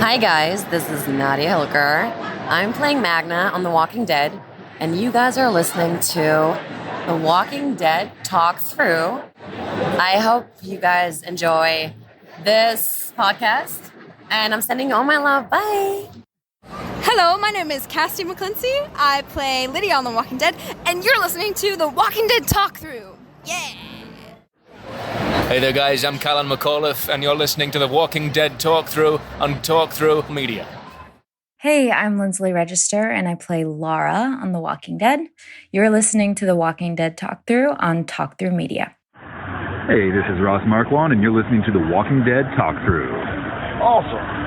Hi guys, this is Nadia Hilker. I'm playing Magna on The Walking Dead, and you guys are listening to The Walking Dead Talk Through. I hope you guys enjoy this podcast, and I'm sending you all my love. Bye! Hello, my name is Cassie McClincy. I play Lydia on The Walking Dead, and you're listening to The Walking Dead Talk Through. Yeah! Hey there guys, I'm Callan McAuliffe, and you're listening to The Walking Dead Talk Through on Talk Through Media. Hey, I'm Lindsley Register, and I play Lara on The Walking Dead. You're listening to The Walking Dead Talk Through on Talk Through Media. Hey, this is Ross Marquand, and you're listening to The Walking Dead Talk Through. Awesome.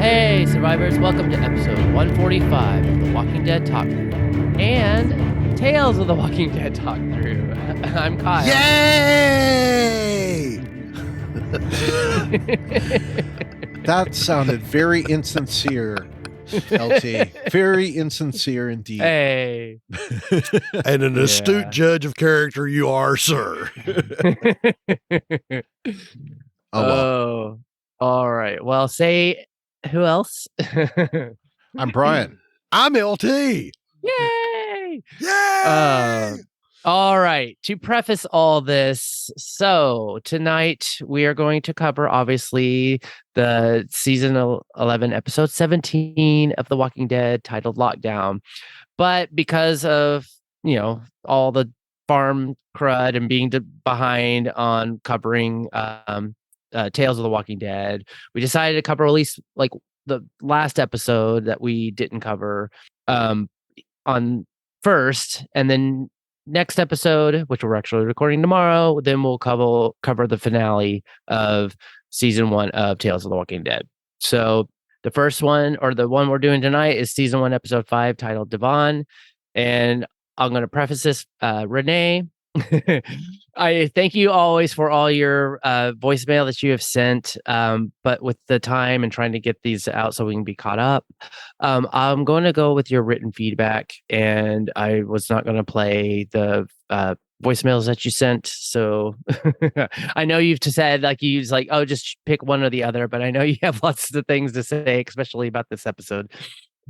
Hey, survivors, welcome to episode 145 of The Walking Dead Talk Through and Tales of the Walking Dead Talk Through. I'm Kyle. Yay! That sounded very insincere, LT. Very insincere indeed. Hey. And an astute judge of character you are, sir. Oh, all right. Well, say who else? I'm Brian. I'm LT. Yay! Yay! All right. To preface all this, so tonight we are going to cover, obviously, the season 11, episode 17 of The Walking Dead, titled Lockdown. But because of, all the farm crud and being behind on covering Tales of the Walking Dead, we decided to cover at least like the last episode that we didn't cover on first, and then next episode, which we're actually recording tomorrow, then we'll cover the finale of season 1 of Tales of the Walking Dead. So the first one, or the one we're doing tonight, is season 1, episode 5, titled Davon. And I'm going to preface this, Renee. I thank you always for all your voicemail that you have sent, but with the time and trying to get these out so we can be caught up, I'm going to go with your written feedback, and I was not going to play the voicemails that you sent. So I know you've said just pick one or the other, but I know you have lots of things to say, especially about this episode.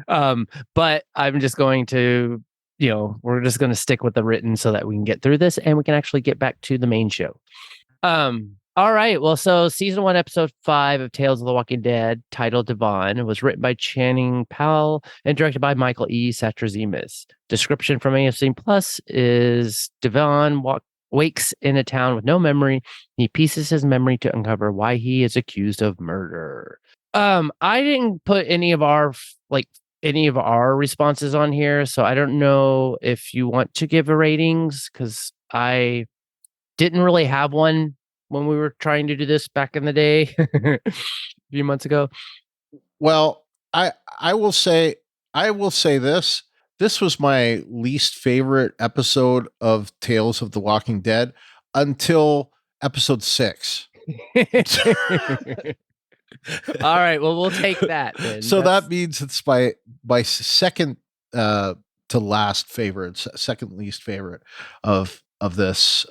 But I'm just going to we're just going to stick with the written so that we can get through this and we can actually get back to the main show. All right. Well, so season 1, episode 5 of Tales of the Walking Dead, titled Davon, was written by Channing Powell and directed by Michael E. Satrazemis. Description from AFC Plus is Davon wakes in a town with no memory. He pieces his memory to uncover why he is accused of murder. I didn't put any of our responses on here, so I don't know if you want to give a ratings, because I didn't really have one when we were trying to do this back in the day a few months ago. Well, I will say this was my least favorite episode of Tales of the Walking Dead until episode 6. All right, well, we'll take that then. So that means it's my second to last favorite, second least favorite of this.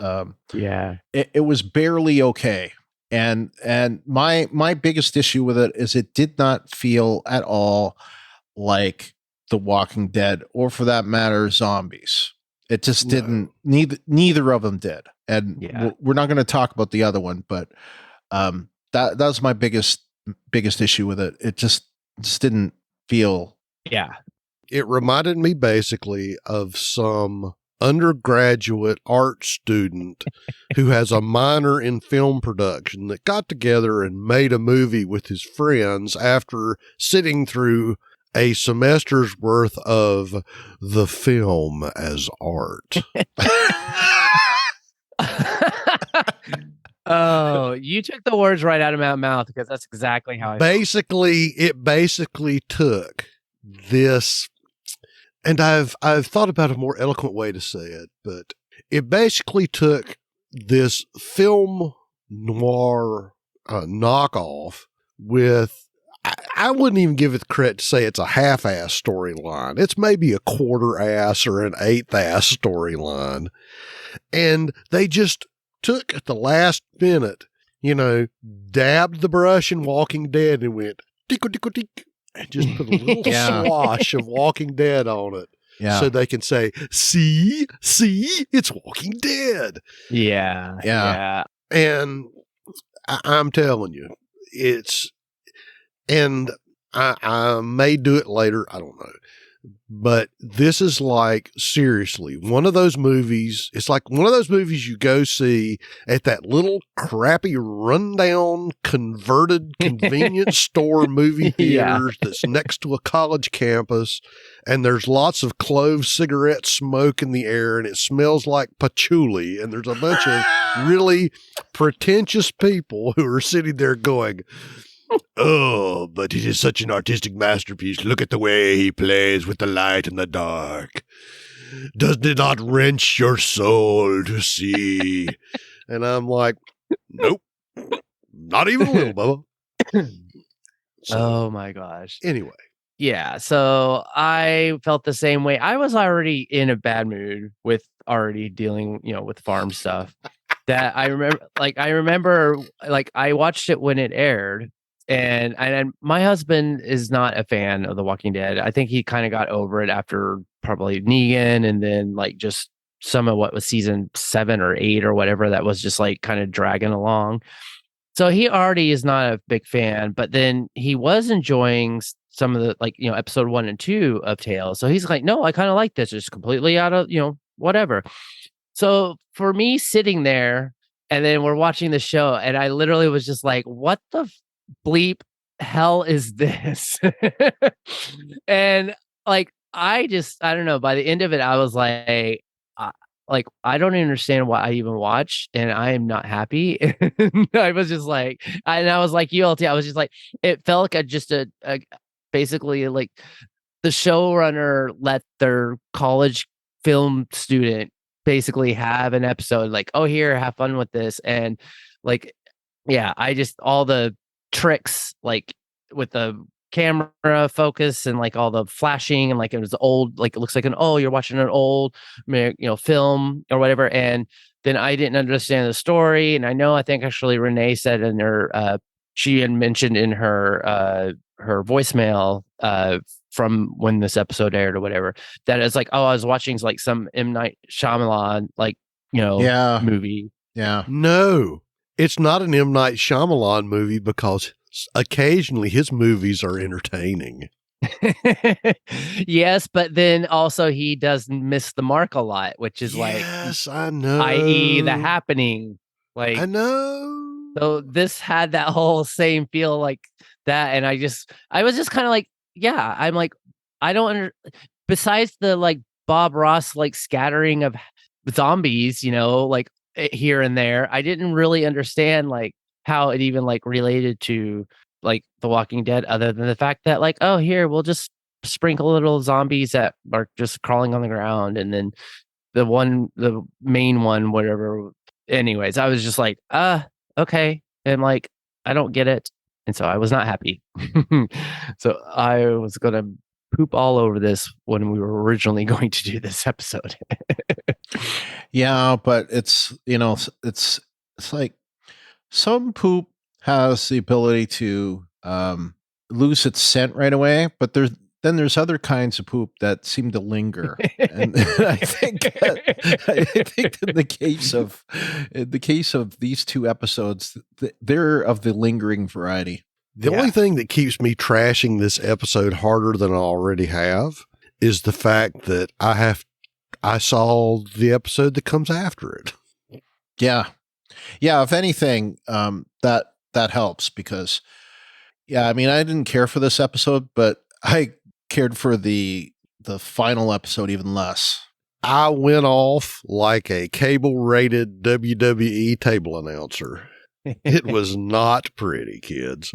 It was barely okay, and my biggest issue with it is it did not feel at all like The Walking Dead, or for that matter, zombies. It just didn't. Neither of them did, and we're not going to talk about the other one, but that was my biggest issue with it. It just didn't feel. Yeah. It reminded me basically of some undergraduate art student who has a minor in film production that got together and made a movie with his friends after sitting through a semester's worth of the film as art. Oh, you took the words right out of my mouth, because that's exactly how I basically took this, and I've thought about a more eloquent way to say it, but it basically took this film noir knockoff with, I wouldn't even give it the credit to say it's a half-ass storyline. It's maybe a quarter-ass or an eighth-ass storyline. And they just took at the last minute, dabbed the brush in Walking Dead and went, tick-o-tick-o-tick, and just put a little swash of Walking Dead on it. Yeah. So they can say, see, it's Walking Dead. Yeah. And I'm telling you, and I may do it later. I don't know. But this is like, seriously, one of those movies. It's like one of those movies you go see at that little crappy rundown converted convenience store movie theaters that's next to a college campus. And there's lots of clove cigarette smoke in the air and it smells like patchouli. And there's a bunch of really pretentious people who are sitting there going, oh, but it is such an artistic masterpiece. Look at the way he plays with the light and the dark. Does it not wrench your soul to see? And I'm like, nope, not even a little, Bubba. Oh my gosh. Anyway. Yeah, so I felt the same way. I was already in a bad mood with already dealing, with farm stuff. That I remember, I watched it when it aired. And my husband is not a fan of The Walking Dead. I think he kind of got over it after probably Negan and then just some of what was season 7 or 8 or whatever that was just kind of dragging along. So he already is not a big fan, but then he was enjoying some of the episode 1 and 2 of Tales. So he's like, no, I kind of like this. It's completely out of, whatever. So for me sitting there and then we're watching the show and I literally was just like, what the bleep hell is this? And I don't know, by the end of it I was like I don't understand why I even watch and I am not happy. I was just like, I was like ULT, I was just like, it felt like basically the showrunner let their college film student basically have an episode oh, here, have fun with this. And I just, all the tricks with the camera focus and all the flashing and it was old, it looks like you're watching an old film or whatever. And then I didn't understand the story. And I think actually Renee said in her she had mentioned in her voicemail from when this episode aired or whatever that it's I was watching some M. Night Shyamalan movie. Yeah. No, it's not an M. Night Shyamalan movie because occasionally his movies are entertaining. Yes, but then also he does miss the mark a lot, which is yes, I know. i.e. The Happening. I know. So this had that whole same feel like that, and I was just kind of yeah, I'm I don't besides the Bob Ross scattering of zombies, here and there, I didn't really understand how it even related to The Walking Dead, other than the fact that oh, here, we'll just sprinkle little zombies that are just crawling on the ground, and then the main one, whatever. Anyways, I was just okay, and I don't get it, and so I was not happy. So I was gonna poop all over this when we were originally going to do this episode. Yeah, but it's it's some poop has the ability to lose its scent right away, but there's other kinds of poop that seem to linger, and I think in the case of these two episodes, they're of the lingering variety. The only thing that keeps me trashing this episode harder than I already have is the fact that I saw the episode that comes after it. Yeah. If anything, that helps because, I mean, I didn't care for this episode, but I cared for the final episode even less. I went off like a cable-rated WWE table announcer. It was not pretty, kids.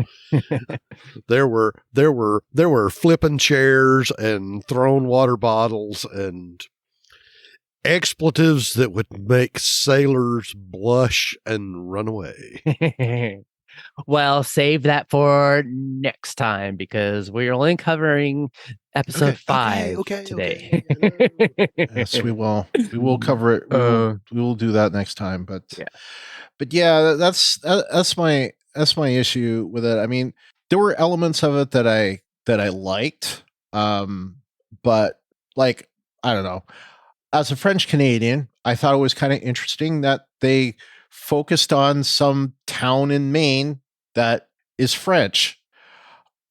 There were flipping chairs and thrown water bottles, and expletives that would make sailors blush and run away. Well, save that for next time because we're only covering episode 5 today. Yes, we will. We will cover it. We will do that next time. But that's my issue with it. I mean, there were elements of it that I liked, but like I don't know. As a French Canadian, I thought it was kind of interesting that they focused on some town in Maine that is French.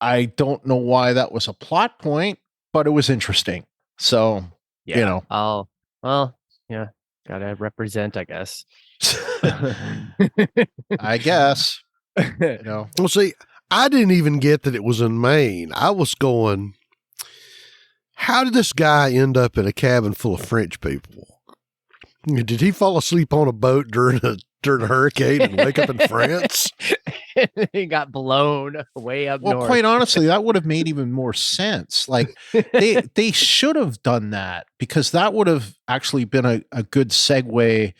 I don't know why that was a plot point, but it was interesting. So, gotta represent, I guess. I guess. Well, see, I didn't even get that it was in Maine. I was going, how did this guy end up in a cabin full of French people? Did he fall asleep on a boat during a hurricane and wake up in France? He got blown way up north. Well, quite honestly, that would have made even more sense. Like they should have done that because that would have actually been a good segue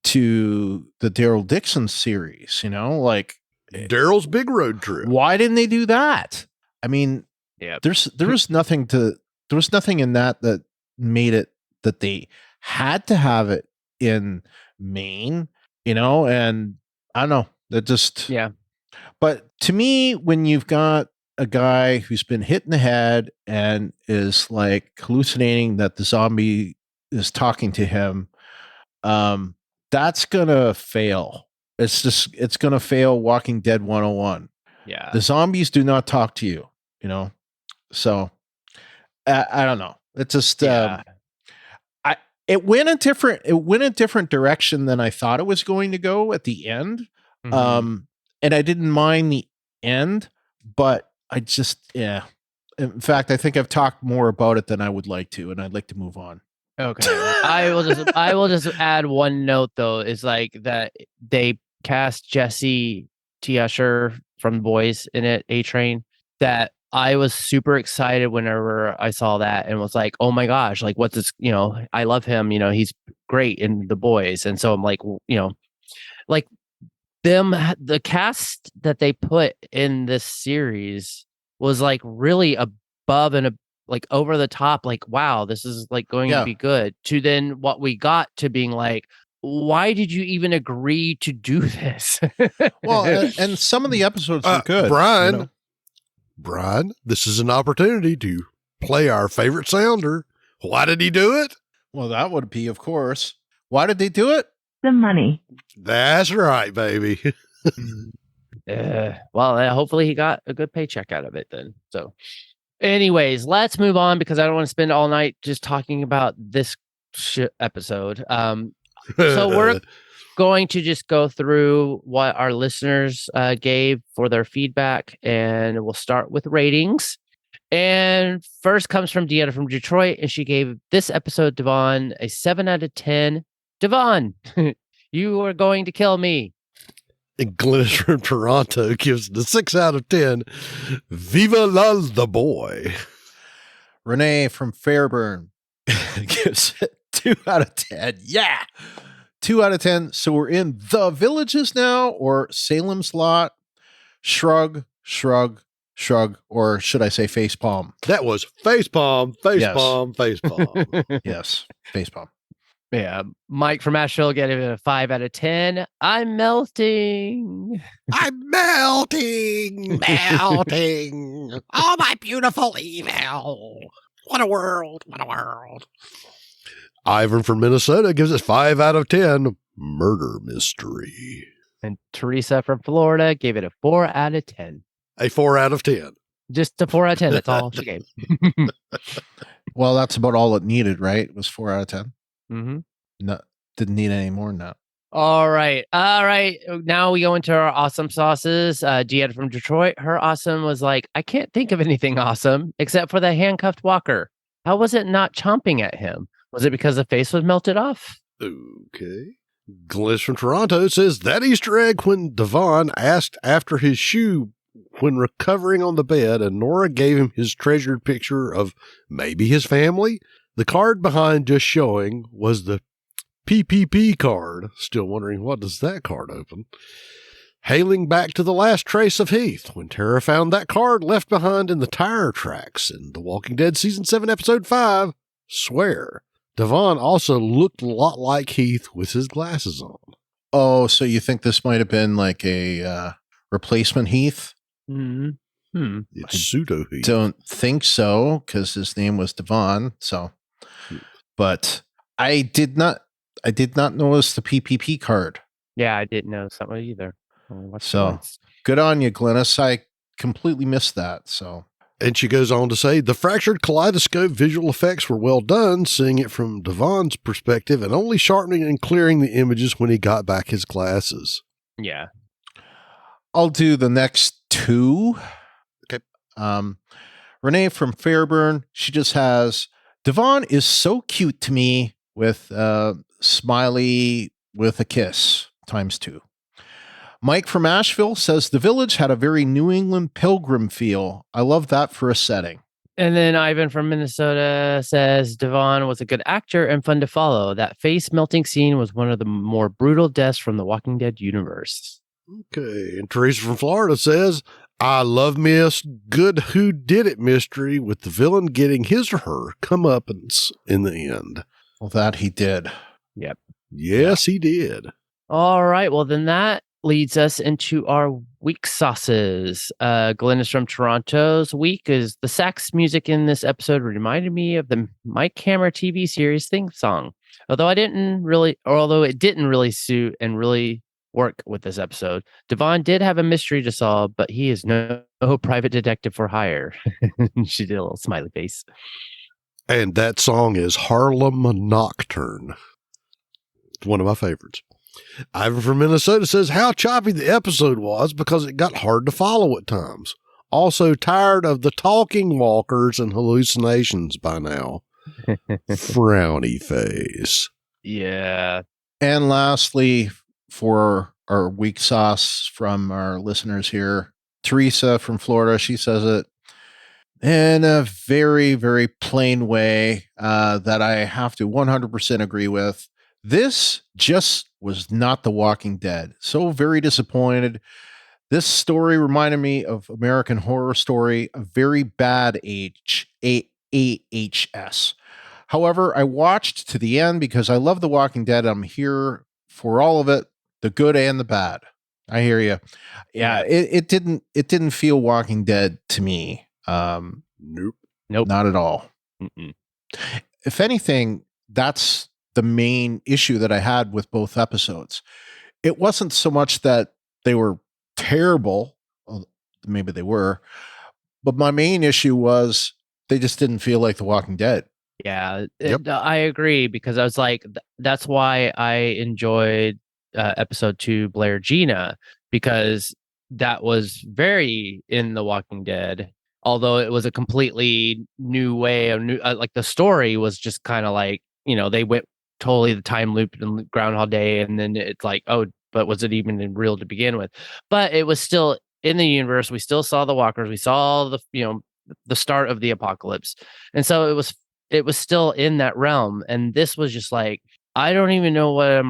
to the Daryl Dixon series, like Daryl's Big Road Trip. Why didn't they do that? I mean, there was nothing in that made it that they had to have it in Maine, and I don't know. That just But to me, when you've got a guy who's been hit in the head and is like hallucinating that the zombie is talking to him, that's gonna fail. It's gonna fail Walking Dead 101. Yeah. The zombies do not talk to you, So I don't know. It just it went a different direction than I thought it was going to go at the end. Mm-hmm. And I didn't mind the end, but I just in fact, I think I've talked more about it than I would like to, and I'd like to move on. Okay. I will just add one note though, is like that they cast Jesse T. Usher from The Boys in it, A-Train, that I was super excited whenever I saw that and was like, oh my gosh, like what's this, I love him, he's great in The Boys. And so I'm like, like the cast that they put in this series was like really above and like over the top, like, wow, this is like going to be good, to then what we got to being like, why did you even agree to do this? Well, and some of the episodes were good. Brian, this is an opportunity to play our favorite sounder. Why did he do it? Well, that would be, of course. Why did they do it? The money. That's right, baby. Well, hopefully he got a good paycheck out of it then. So anyways, let's move on because I don't want to spend all night just talking about this episode. So we're going to just go through what our listeners gave for their feedback, and we'll start with ratings. And first comes from Deanna from Detroit, and she gave this episode, Davon, a 7 out of 10. Davon, you are going to kill me. And Glennis from Toronto gives the 6 out of 10. Viva la the boy. Renee from Fairburn gives it 2 out of 10. Yeah. 2 out of 10. So we're in The Villages now, or Salem's Lot. Shrug, shrug, shrug, or should I say face palm? That was face palm, face palm, face palm. Yes, face palm. Yeah, Mike from Asheville gave it a 5 out of 10. I'm melting. I'm melting. Melting. Oh, my beautiful evil. What a world. What a world. Ivan from Minnesota gives it 5 out of 10. Murder mystery. And Teresa from Florida gave it a 4 out of 10. A 4 out of 10. Just a 4 out of 10. That's all she gave. Well, that's about all it needed, right? It was 4 out of 10. Mm-hmm. No, didn't need any more than that. All right. Now we go into our awesome sauces. Deanna from Detroit, her awesome was like, I can't think of anything awesome except for the handcuffed walker. How was it not chomping at him? Was it because the face was melted off? Okay. Glennis from Toronto says that Easter egg when Davon asked after his shoe when recovering on the bed, and Nora gave him his treasured picture of maybe his family. The card behind just showing was the PPP card. Still wondering, what does that card open? Hailing back to the last trace of Heath, when Tara found that card left behind in the tire tracks in The Walking Dead Season 7, Episode 5, Swear. Davon also looked a lot like Heath with his glasses on. Oh, so you think this might have been like a replacement Heath? It's pseudo Heath. Don't think so, because his name was Davon. So, but I did not notice the PPP card. Yeah, I didn't know something either. So good on you, Glennis. I completely missed that. So, and she goes on to say the fractured kaleidoscope visual effects were well done, seeing it from Davon's perspective and only sharpening and clearing the images when he got back his glasses. Yeah. I'll do the next two. Okay. Renee from Fairburn, she just has, Davon is so cute to me with smiley with a kiss ×2. Mike from Asheville says the village had a very New England pilgrim feel. I love that for a setting. And then Ivan from Minnesota says Davon was a good actor and fun to follow. That face melting scene was one of the more brutal deaths from the Walking Dead universe. Okay. And Teresa from Florida says, I love me a good whodidit mystery with the villain getting his or her comeuppance in the end. Well, that he did. Yep. Yes, he did. All right. Well, then that leads us into our week sauces. Glennis from Toronto's week is the sax music in this episode reminded me of the Mike Hammer TV series theme song. Although it didn't really suit and really work with this episode, Davon did have a mystery to solve, but he is no private detective for hire. She did a little smiley face. And that song is Harlem Nocturne. It's one of my favorites. Ivan from Minnesota says how choppy the episode was because it got hard to follow at times. Also tired of the talking walkers and hallucinations by now. Frowny face. Yeah. And lastly, for our week sauce from our listeners here, Teresa from Florida, she says it in a very, very plain way that I have to 100% agree with. This just was not The Walking Dead. So very disappointed. This story reminded me of American Horror Story, a very bad AHS. However, I watched to the end because I love The Walking Dead. I'm here for all of it, the good and the bad. I hear you. Yeah, it didn't feel Walking Dead to me. Nope. Not at all. Mm-mm. If anything, that's the main issue that I had with both episodes. It wasn't so much that they were terrible, well, maybe they were, but my main issue was they just didn't feel like The Walking Dead. Yeah, Yep. I agree because I was like, that's why I enjoyed episode 2, Blair Gina, because that was very in The Walking Dead. Although it was a completely new way of like the story was just kind of like, they went totally the time loop and Groundhog Day. And then it's like, oh, but was it even real to begin with? But it was still in the universe. We still saw the walkers. We saw the start of the apocalypse. And so it was still in that realm. And this was just like, I don't even know what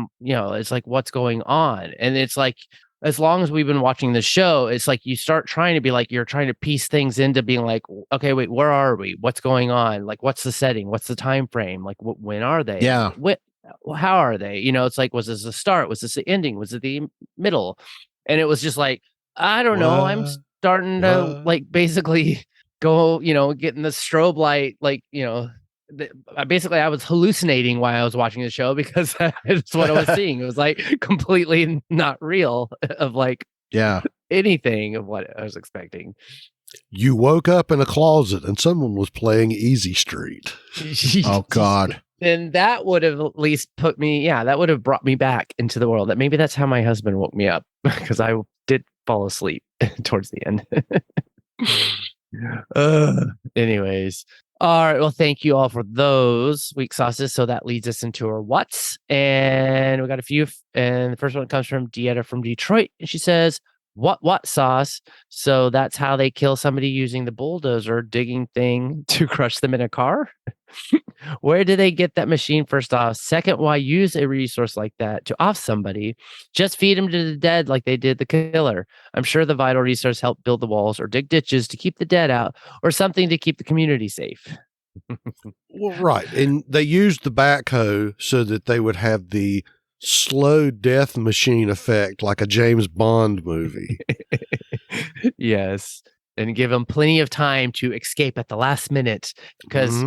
it's like, what's going on. And it's like, as long as we've been watching the show, it's like you start trying to be like, you're trying to piece things into being like, okay, wait, where are we? What's going on? Like, what's the setting? What's the time frame? Like, when are they? Yeah. How are they? It's like, was this the start? Was this the ending? Was it the middle? And it was just like, I don't know. I'm starting to like basically go, getting the strobe light, like, basically I was hallucinating while I was watching the show because that's what I was seeing. It was like completely not real of like anything of what I was expecting. You woke up in a closet and someone was playing Easy Street. Oh God. And that would have at least that would have brought me back into the world. That maybe that's how my husband woke me up because I did fall asleep towards the end. Anyways. All right. Well, thank you all for those week sauces. So that leads us into our what's. And we got a few. And the first one comes from Dieta from Detroit. And she says, what sauce. So that's how they kill somebody using the bulldozer digging thing to crush them in a car. Where do they get that machine, first off? Second, why use a resource like that to off somebody? Just feed them to the dead like they did the killer. I'm sure the vital resource helped build the walls or dig ditches to keep the dead out or something to keep the community safe. Well, right. And they used the backhoe so that they would have the slow death machine effect like a James Bond movie. Yes. And give them plenty of time to escape at the last minute because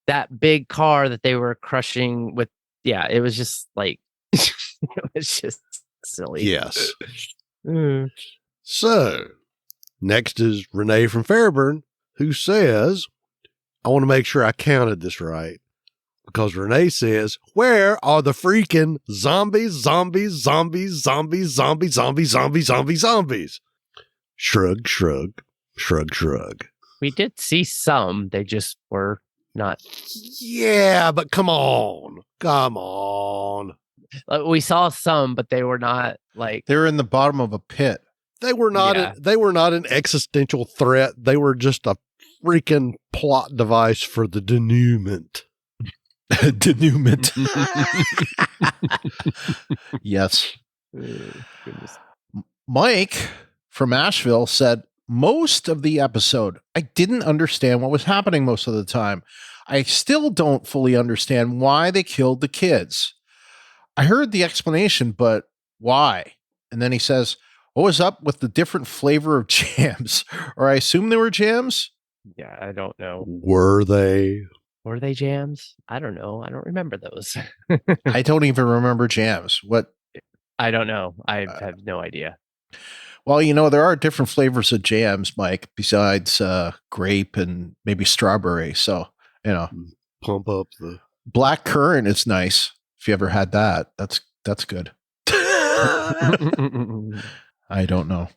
that big car that they were crushing with, it was just like, it was just silly. Yes. So, next is Renee from Fairburn, who says, I want to make sure I counted this right. Because Renee says, where are the freaking zombies? Shrug, shrug, shrug, shrug. We did see some. They just were not. Yeah, but come on. Come on. We saw some, but they were not like. They were in the bottom of a pit. They were not. They were not an existential threat. They were just a freaking plot device for the denouement. Denouement. Yes. Mike from Asheville said, most of the episode, I didn't understand what was happening most of the time. I still don't fully understand why they killed the kids. I heard the explanation, but why? And then he says, what was up with the different flavor of jams? Or I assume they were jams? Yeah, I don't know. Were they? Were they jams? I don't know. I don't remember those. I don't even remember jams. What? I don't know. I have no idea. Well, there are different flavors of jams, Mike, besides grape and maybe strawberry. So, pump up the black currant is nice. If you ever had that, that's good. I don't know.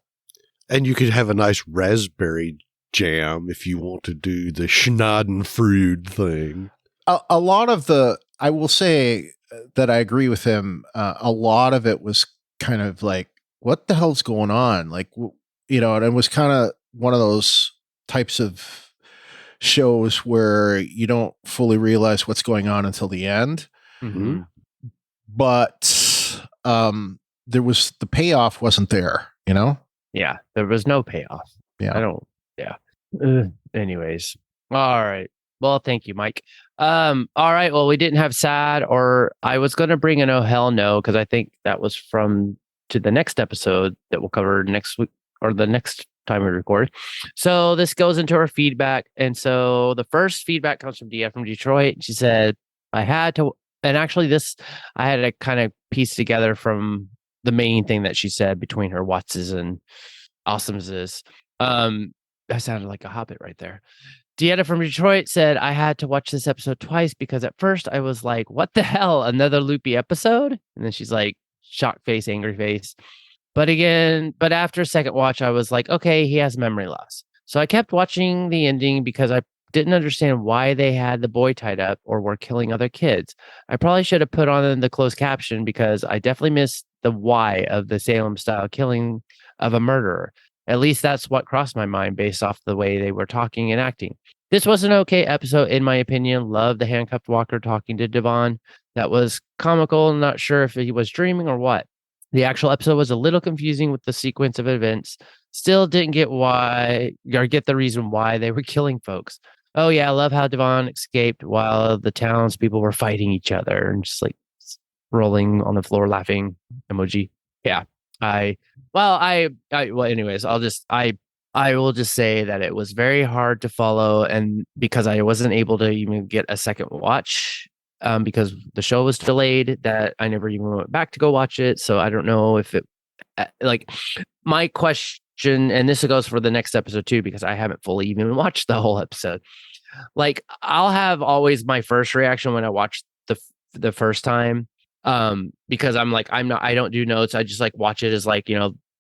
And you could have a nice raspberry jam if you want to do the Schadenfreude thing. A lot of I will say that I agree with him. A lot of it was kind of like, what the hell's going on? Like, and it was kind of one of those types of shows where you don't fully realize what's going on until the end. Mm-hmm. But there was the payoff wasn't there, Yeah, there was no payoff. Yeah. Anyways. All right. Well, thank you, Mike. All right. Well, we didn't have sad, or I was going to bring an oh hell no, because I think that was to the next episode that we'll cover next week or the next time we record. So this goes into our feedback. And so the first feedback comes from Dia from Detroit. She said, I had to kind of piece together from the main thing that she said between her Wattses and Awesomeses. That sounded like a hobbit right there. Deanna from Detroit said, I had to watch this episode twice because at first I was like, what the hell? Another loopy episode? And then she's like, shocked face, angry face. But after a second watch, I was like, okay, he has memory loss. So I kept watching the ending because I didn't understand why they had the boy tied up or were killing other kids. I probably should have put on the closed caption because I definitely missed the why of the Salem style killing of a murderer. At least that's what crossed my mind based off the way they were talking and acting. This was an okay episode, in my opinion. Loved the handcuffed walker talking to Davon. That was comical. Not sure if he was dreaming or what. The actual episode was a little confusing with the sequence of events. Still didn't get the reason why they were killing folks. Oh yeah, I love how Davon escaped while the townspeople were fighting each other and just like rolling on the floor laughing emoji. Yeah. Anyways, I will just say that it was very hard to follow, and because I wasn't able to even get a second watch, because the show was delayed, that I never even went back to go watch it. So I don't know if it, my question, and this goes for the next episode too, because I haven't fully even watched the whole episode. Like, I'll have always my first reaction when I watch the first time. Because I don't do notes. I just like watch it as like,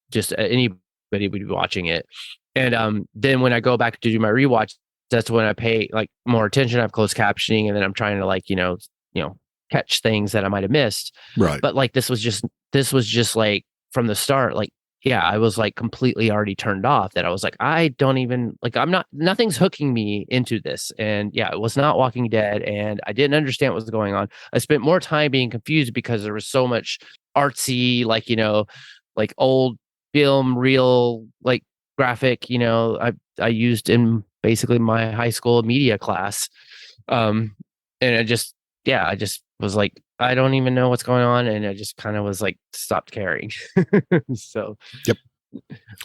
just anybody would be watching it. And then when I go back to do my rewatch, that's when I pay like more attention. I have closed captioning, and then I'm trying to like, catch things that I might have missed. Right. But like, this was just like from the start, like yeah, I was like completely already turned off, that I was like, I don't even like, nothing's hooking me into this. And yeah, it was not Walking Dead, and I didn't understand what was going on. I spent more time being confused because there was so much artsy, like, like old film, real, like graphic, I used in basically my high school media class. And I just was like, I don't even know what's going on. And I just kind of was like, stopped caring. So, yep.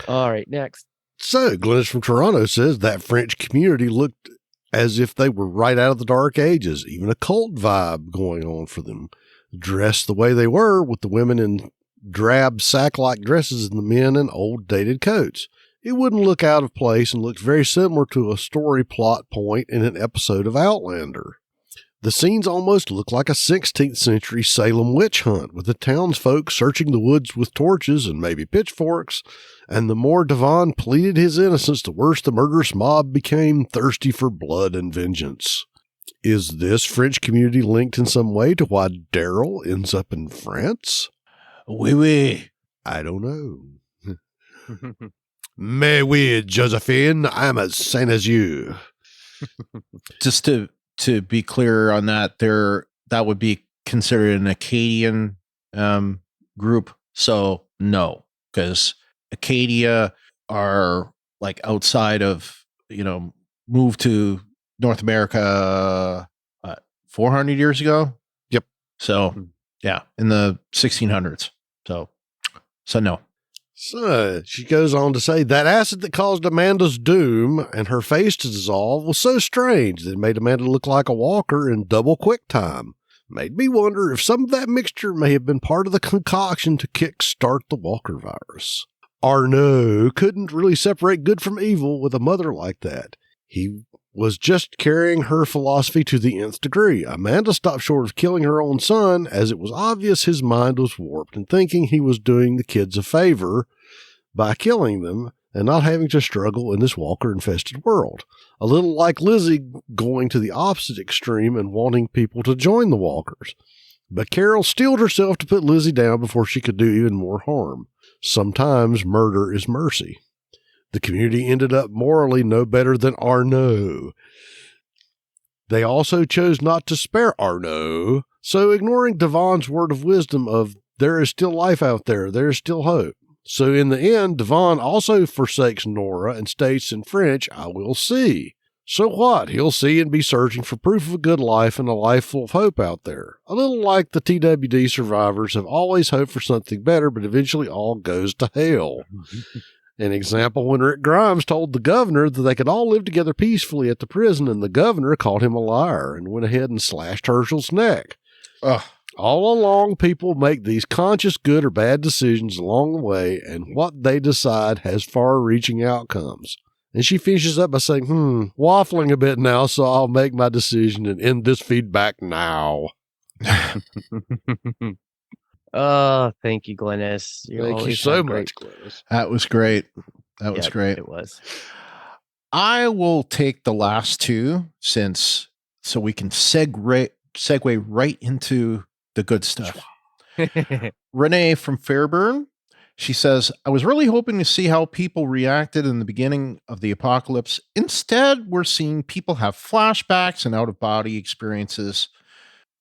All right, next. So Glennis from Toronto says that French community looked as if they were right out of the Dark Ages, even a cult vibe going on for them. Dressed the way they were, with the women in drab sack-like dresses and the men in old dated coats. It wouldn't look out of place and looked very similar to a story plot point in an episode of Outlander. The scenes almost look like a 16th century Salem witch hunt, with the townsfolk searching the woods with torches and maybe pitchforks, and the more Davon pleaded his innocence, the worse the murderous mob became, thirsty for blood and vengeance. Is this French community linked in some way to why Daryl ends up in France? Oui, oui. I don't know. Mais oui, Josephine, I'm as sane as you. Just to be clear on that, that would be considered an Acadian group. So no, because Acadia are like outside of, moved to North America 400 years ago. Yep. So yeah, in the 1600s. So no. So she goes on to say that acid that caused Amanda's doom and her face to dissolve was so strange that it made Amanda look like a walker in double quick time. Made me wonder if some of that mixture may have been part of the concoction to kickstart the walker virus. Arnaud couldn't really separate good from evil with a mother like that. He was just carrying her philosophy to the nth degree. Amanda stopped short of killing her own son, as it was obvious his mind was warped and thinking he was doing the kids a favor by killing them and not having to struggle in this walker-infested world. A little like Lizzie going to the opposite extreme and wanting people to join the walkers. But Carol steeled herself to put Lizzie down before she could do even more harm. Sometimes murder is mercy. The community ended up morally no better than Arnaud. They also chose not to spare Arnaud, so ignoring Davon's word of wisdom of there is still life out there, there is still hope. So in the end, Davon also forsakes Nora and states in French, I will see. So what? He'll see and be searching for proof of a good life and a life full of hope out there. A little like the TWD survivors have always hoped for something better, but eventually all goes to hell. An example when Rick Grimes told the governor that they could all live together peacefully at the prison, and the governor called him a liar and went ahead and slashed Herschel's neck. All along, people make these conscious good or bad decisions along the way, and what they decide has far-reaching outcomes. And she finishes up by saying, waffling a bit now, so I'll make my decision and end this feedback now. Oh, thank you, Glennis. Thank you so much, Glennis. That was great. That was great. It was. I will take the last two so we can segue right into the good stuff. Renee from Fairburn. She says, I was really hoping to see how people reacted in the beginning of the apocalypse. Instead, we're seeing people have flashbacks and out-of-body experiences.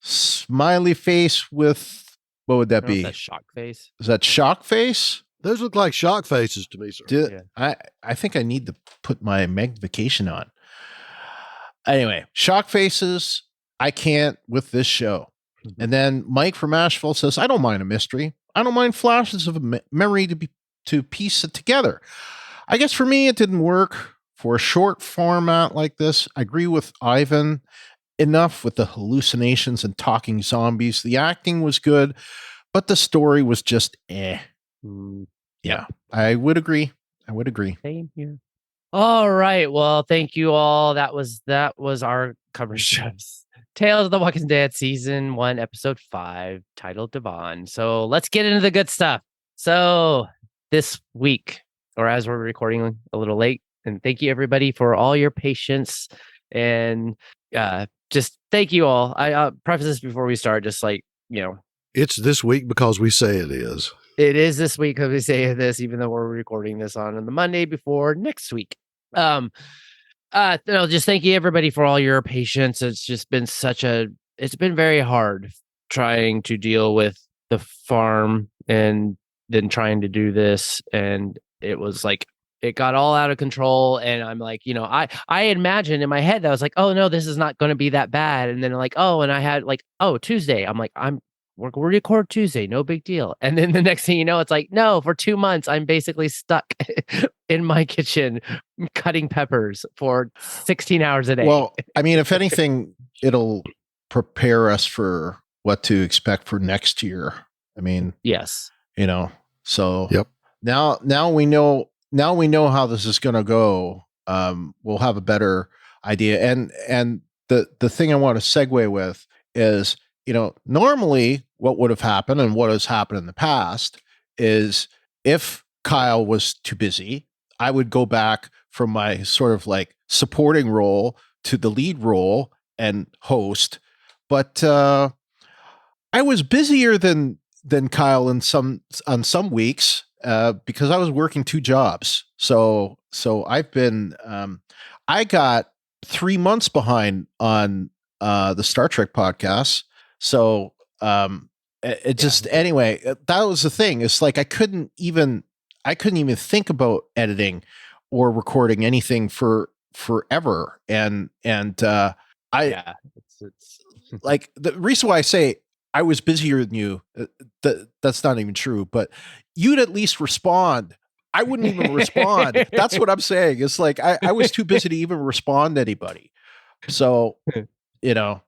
Smiley face with, what would that be? That's shock face. Is that shock face? Those look like shock faces to me, sir. I think I need to put my magnification on. Anyway, shock faces, I can't with this show. And then Mike from Asheville says, I don't mind a mystery. I don't mind flashes of a memory to piece it together. I guess for me, it didn't work for a short format like this. I agree with Ivan. Enough with the hallucinations and talking zombies. The acting was good, but the story was just Yeah, I would agree. Same here. All right. Well, thank you all. That was our coverage of Tales of the Walking Dead Season 1, Episode 5, titled Davon. So let's get into the good stuff. So this week, or as we're recording a little late, and thank you everybody for all your patience and just thank you all. I preface this before we start, just like, It's this week because we say it is. It is this week because we say this, even though we're recording this on the Monday before next week. Just thank you everybody for all your patience. It's just been it's been very hard trying to deal with the farm and then trying to do this. And it was like, it got all out of control. And I'm like, I imagined in my head that I was like, oh no, this is not going to be that bad. And then like, and I had like, Tuesday. I'm like, we're going to record Tuesday, no big deal. And then the next thing you know, it's like, no, for 2 months, I'm basically stuck in my kitchen cutting peppers for 16 hours a day. Well, I mean, if anything, it'll prepare us for what to expect for next year. I mean, yes, so yep. Now we know how this is going to go. We'll have a better idea. And the thing I want to segue with is, normally what would have happened and what has happened in the past is if Kyle was too busy, I would go back from my sort of like supporting role to the lead role and host. But I was busier than Kyle on some weeks because I was working 2 jobs. So I've been I got 3 months behind on the Star Trek podcast. So anyway, that was the thing. It's like I couldn't even think about editing or recording anything for forever. And it's like the reason why I say I was busier than you, that's not even true, but you'd at least respond. I wouldn't even respond. That's what I'm saying. It's like I was too busy to even respond to anybody. So, yeah.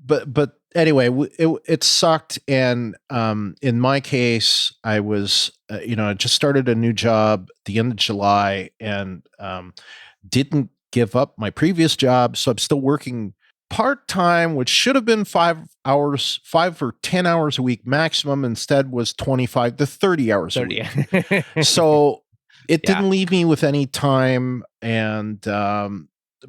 But anyway, it sucked. And in my case, I was, I just started a new job at the end of July and didn't give up my previous job. So I'm still working part-time, which should have been 5 or 10 hours a week maximum, instead was 25 to 30 hours a week. So it didn't leave me with any time. And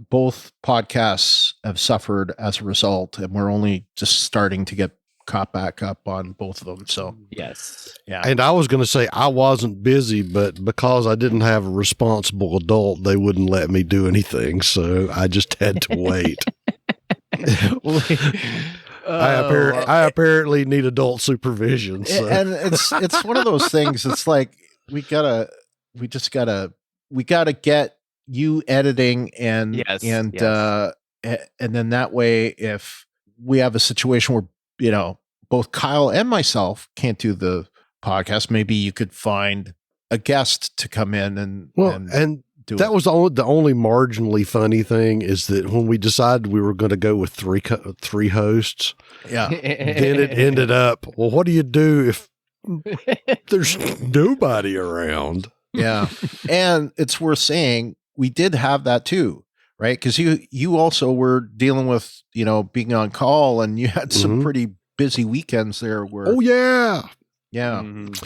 both podcasts have suffered as a result, and we're only just starting to get caught back up on both of them. So yes. Yeah. And I was going to say I wasn't busy, but because I didn't have a responsible adult, they wouldn't let me do anything. So I just had to wait. I apparently need adult supervision. So. And it's one of those things. It's like we gotta get you editing and then that way, if we have a situation where both Kyle and myself can't do the podcast, maybe you could find a guest to come in and do that it. was the only marginally funny thing is that when we decided we were going to go with three hosts, then it ended up, well, what do you do if there's nobody around? Yeah. And it's worth saying we did have that too, right? Because you also were dealing with, being on call, and you had some pretty busy weekends there where yeah.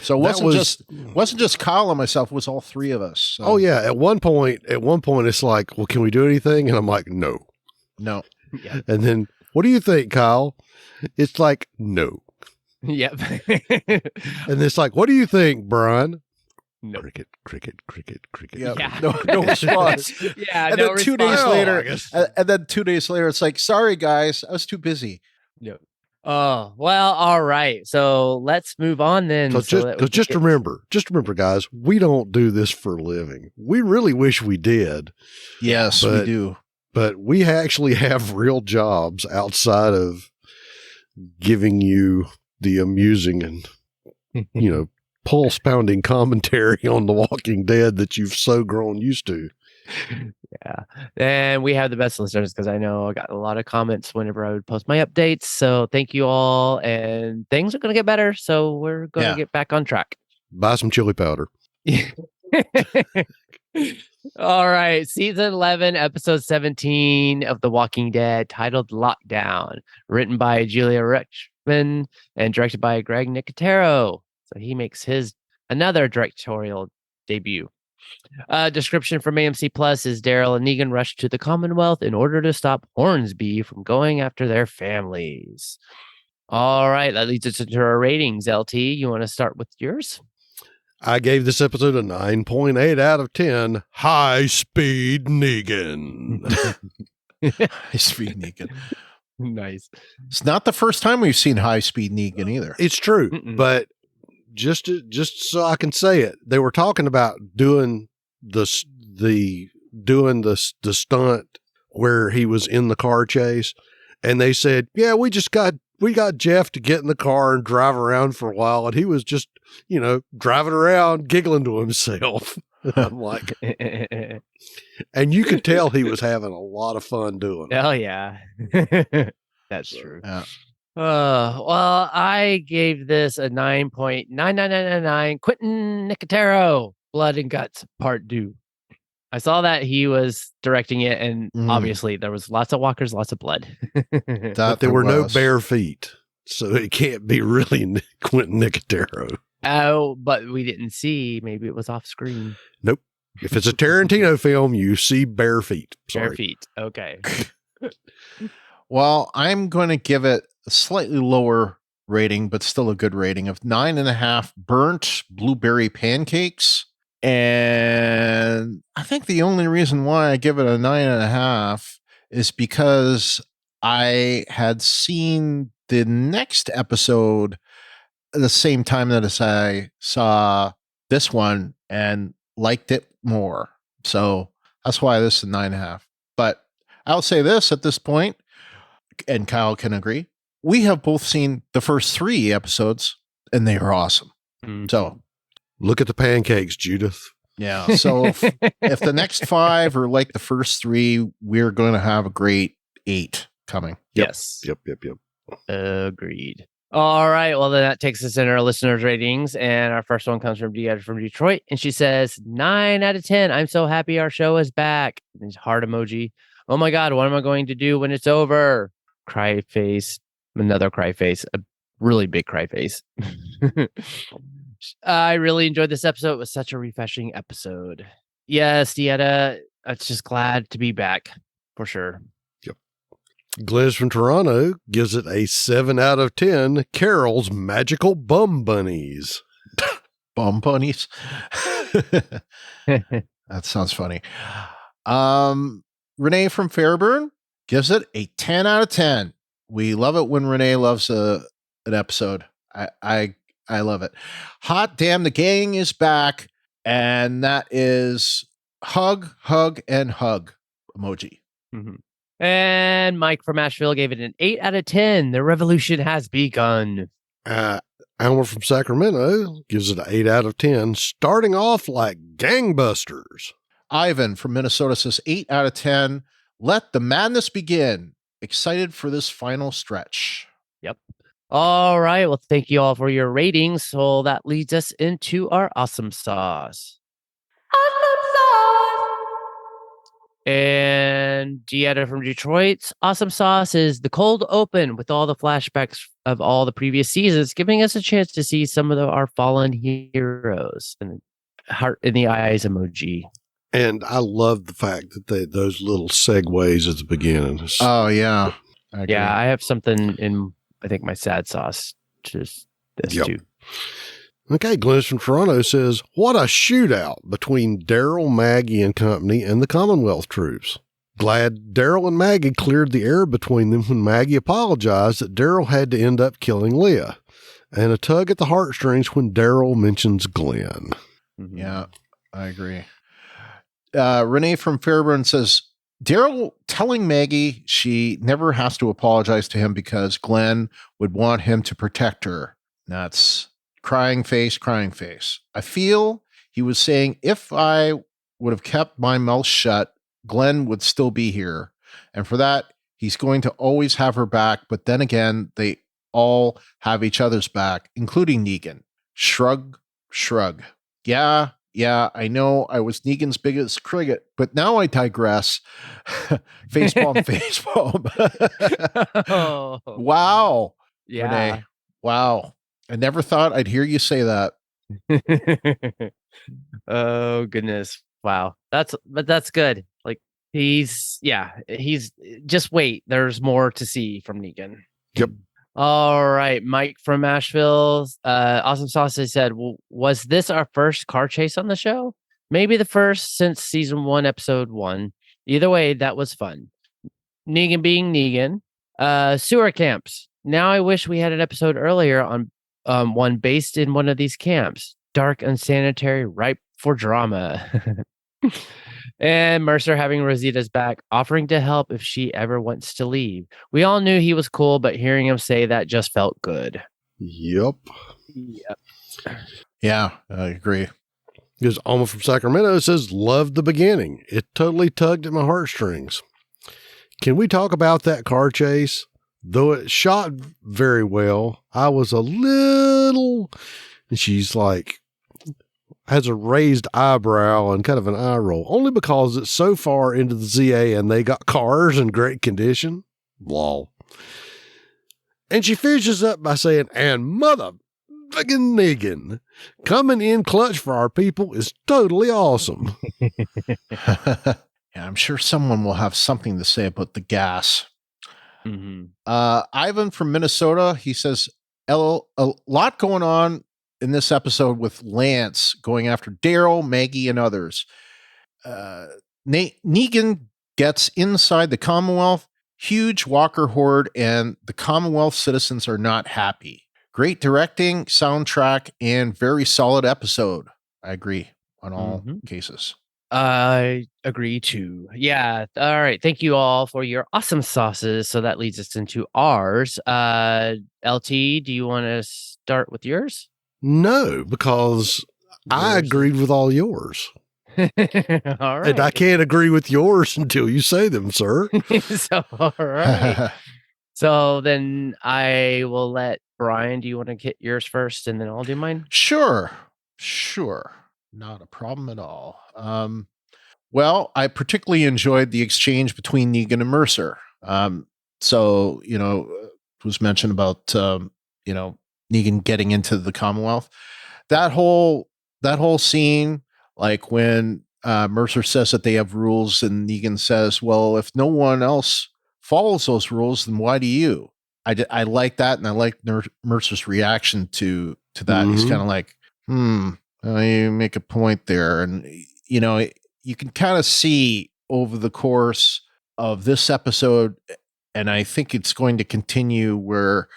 So it wasn't just Kyle and myself, it was all 3 of us. So. Oh yeah. At one point it's like, well, can we do anything? And I'm like, no. Yeah. And then what do you think, Kyle? It's like, no. Yep. And it's like, what do you think, Brian? No. Cricket. Yep. Yeah. No response. Yeah. And no then 2 response. days 2 days later, it's like, sorry guys, I was too busy. No. Oh, well, all right. So let's move on then. Just remember, guys, we don't do this for a living. We really wish we did. Yes, we do. But we actually have real jobs outside of giving you the amusing and, pulse pounding commentary on The Walking Dead that you've so grown used to. Yeah. And we have the best listeners because I know I got a lot of comments whenever I would post my updates. So thank you all. And things are going to get better. So we're going to get back on track. Buy some chili powder. All right. Season 11, episode 17 of The Walking Dead, titled Lockdown, written by Julia Ruchman and directed by Greg Nicotero. So he makes another directorial debut. Description from AMC Plus is Daryl and Negan rush to the Commonwealth in order to stop Hornsby from going after their families. All right, that leads us into our ratings. LT, you want to start with yours? I gave this episode a 9.8 out of 10. High Speed Negan. High Speed Negan. Nice. It's not the first time we've seen High Speed Negan either. It's true, but just so I can say it, they were talking about doing the stunt where he was in the car chase, and they said, "Yeah, we got Jeff to get in the car and drive around for a while," and he was just, driving around giggling to himself. I'm like, and you could tell he was having a lot of fun doing it. Oh yeah, that's true. Yeah. Well, I gave this a 9.99999. Quentin Nicotero, Blood and Guts Part 2. I saw that he was directing it, and obviously there was lots of walkers, lots of blood. But there were no bare feet, so it can't be really Quentin Nicotero. Oh, but we didn't see. Maybe it was off screen. Nope. If it's a Tarantino film, you see bare feet. Sorry. Bare feet. Okay. Well, I'm going to give it a slightly lower rating, but still a good rating of 9.5 burnt blueberry pancakes. And I think the only reason why I give it a 9.5 is because I had seen the next episode at the same time that as I saw this one and liked it more. So that's why this is a 9.5. But I'll say this at this point, and Kyle can agree, we have both seen the first 3 episodes and they are awesome. So look at the pancakes, Judith. Yeah. So if the next 5 are like the first 3, we're going to have a great 8 coming. Yes. Yep. Agreed. All right. Well, then that takes us in our listeners' ratings. And our first one comes from Deanna from Detroit. And she says, 9 out of 10. I'm so happy our show is back. And heart emoji. Oh my God, what am I going to do when it's over? Cry face. Another cry face. A really big cry face. I really enjoyed this episode. It was such a refreshing episode. Yes, Deanna. I'm just glad to be back for sure. Glenn from Toronto gives it a 7 out of 10. Carol's Magical Bum Bunnies. Bum bunnies? That sounds funny. Renee from Fairburn gives it a 10 out of 10. We love it when Renee loves an episode. I love it. Hot damn, the gang is back. And that is hug, and hug emoji. Mm-hmm. And Mike from Asheville gave it an 8 out of 10. The revolution has begun. Alma from Sacramento gives it an 8 out of 10. Starting off like gangbusters. Ivan from Minnesota says 8 out of 10. Let the madness begin. Excited for this final stretch. Yep. All right. Well, thank you all for your ratings. So that leads us into our awesome sauce. And Gietta from Detroit's awesome sauce is the cold open with all the flashbacks of all the previous seasons, giving us a chance to see some of our fallen heroes. And heart in the eyes emoji. And I love the fact that those little segues at the beginning. Oh, yeah. Yeah, I have something in, I think, my sad sauce. Just this too. Okay, Glenn from Toronto says, what a shootout between Daryl, Maggie, and company and the Commonwealth troops. Glad Daryl and Maggie cleared the air between them when Maggie apologized that Daryl had to end up killing Leah. And a tug at the heartstrings when Daryl mentions Glenn. Mm-hmm. Yeah, I agree. Renee from Fairburn says, Daryl telling Maggie she never has to apologize to him because Glenn would want him to protect her. That's crying face. I feel he was saying if I would have kept my mouth shut, Glenn would still be here. And for that, he's going to always have her back. But then again, they all have each other's back, including Negan. Shrug. Yeah, I know I was Negan's biggest critic, but now I digress. Facepalm. Oh. Wow. Yeah. Renee. Wow. I never thought I'd hear you say that. Oh, goodness. Wow. That's good. Like he's just wait. There's more to see from Negan. Yep. All right, Mike from Asheville. Awesome Sauce said, was this our first car chase on the show? Maybe the first since season 1, episode 1. Either way, that was fun. Negan being Negan. Sewer camps. Now I wish we had an episode earlier on one based in one of these camps. Dark, unsanitary, ripe for drama. And Mercer having Rosita's back, offering to help if she ever wants to leave. We all knew he was cool, but hearing him say that just felt good. Yep. Yeah, I agree. Because Alma from Sacramento says, loved the beginning. It totally tugged at my heartstrings. Can we talk about that car chase? Though it shot very well, I was a little, and she's like, has a raised eyebrow and kind of an eye roll, only because it's so far into the ZA and they got cars in great condition. Lol. And she finishes up by saying, and mother fucking Negan, coming in clutch for our people is totally awesome. Yeah, I'm sure someone will have something to say about the gas. Mm-hmm. Ivan from Minnesota, he says, a lot going on in this episode with Lance going after Daryl, Maggie, and others. Negan gets inside the Commonwealth, huge Walker horde, and the Commonwealth citizens are not happy. Great directing, soundtrack, and very solid episode. I agree on all cases. I agree too. Yeah. All right. Thank you all for your awesome sauces. So that leads us into ours. LT, do you want to start with yours? No, because I agreed with all yours. All right. And I can't agree with yours until you say them, sir. So, all right. So then I will let Brian, do you want to get yours first and then I'll do mine? Sure. Not a problem at all. Well, I particularly enjoyed the exchange between Negan and Mercer. So, it was mentioned about, Negan getting into the Commonwealth. That whole scene, like when Mercer says that they have rules and Negan says, well, if no one else follows those rules, then why do you? I like that, and I like Mercer's reaction to that. Mm-hmm. He's kind of like, you make a point there. And, you can kind of see over the course of this episode, and I think it's going to continue, where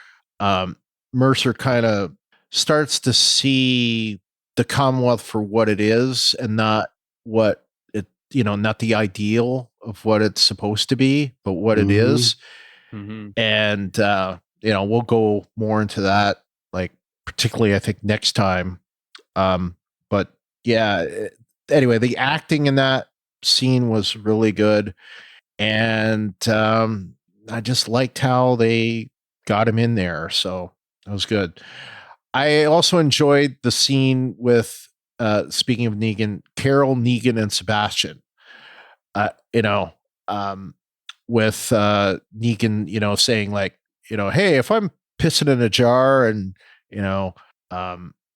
Mercer kind of starts to see the Commonwealth for what it is and not what it, not the ideal of what it's supposed to be, but what it is. Mm-hmm. And, we'll go more into that, like particularly I think next time. But yeah, anyway, the acting in that scene was really good. And, I just liked how they got him in there. So that was good. I also enjoyed the scene with, speaking of Negan, Carol, Negan, and Sebastian, with Negan, saying like, hey, if I'm pissing in a jar and,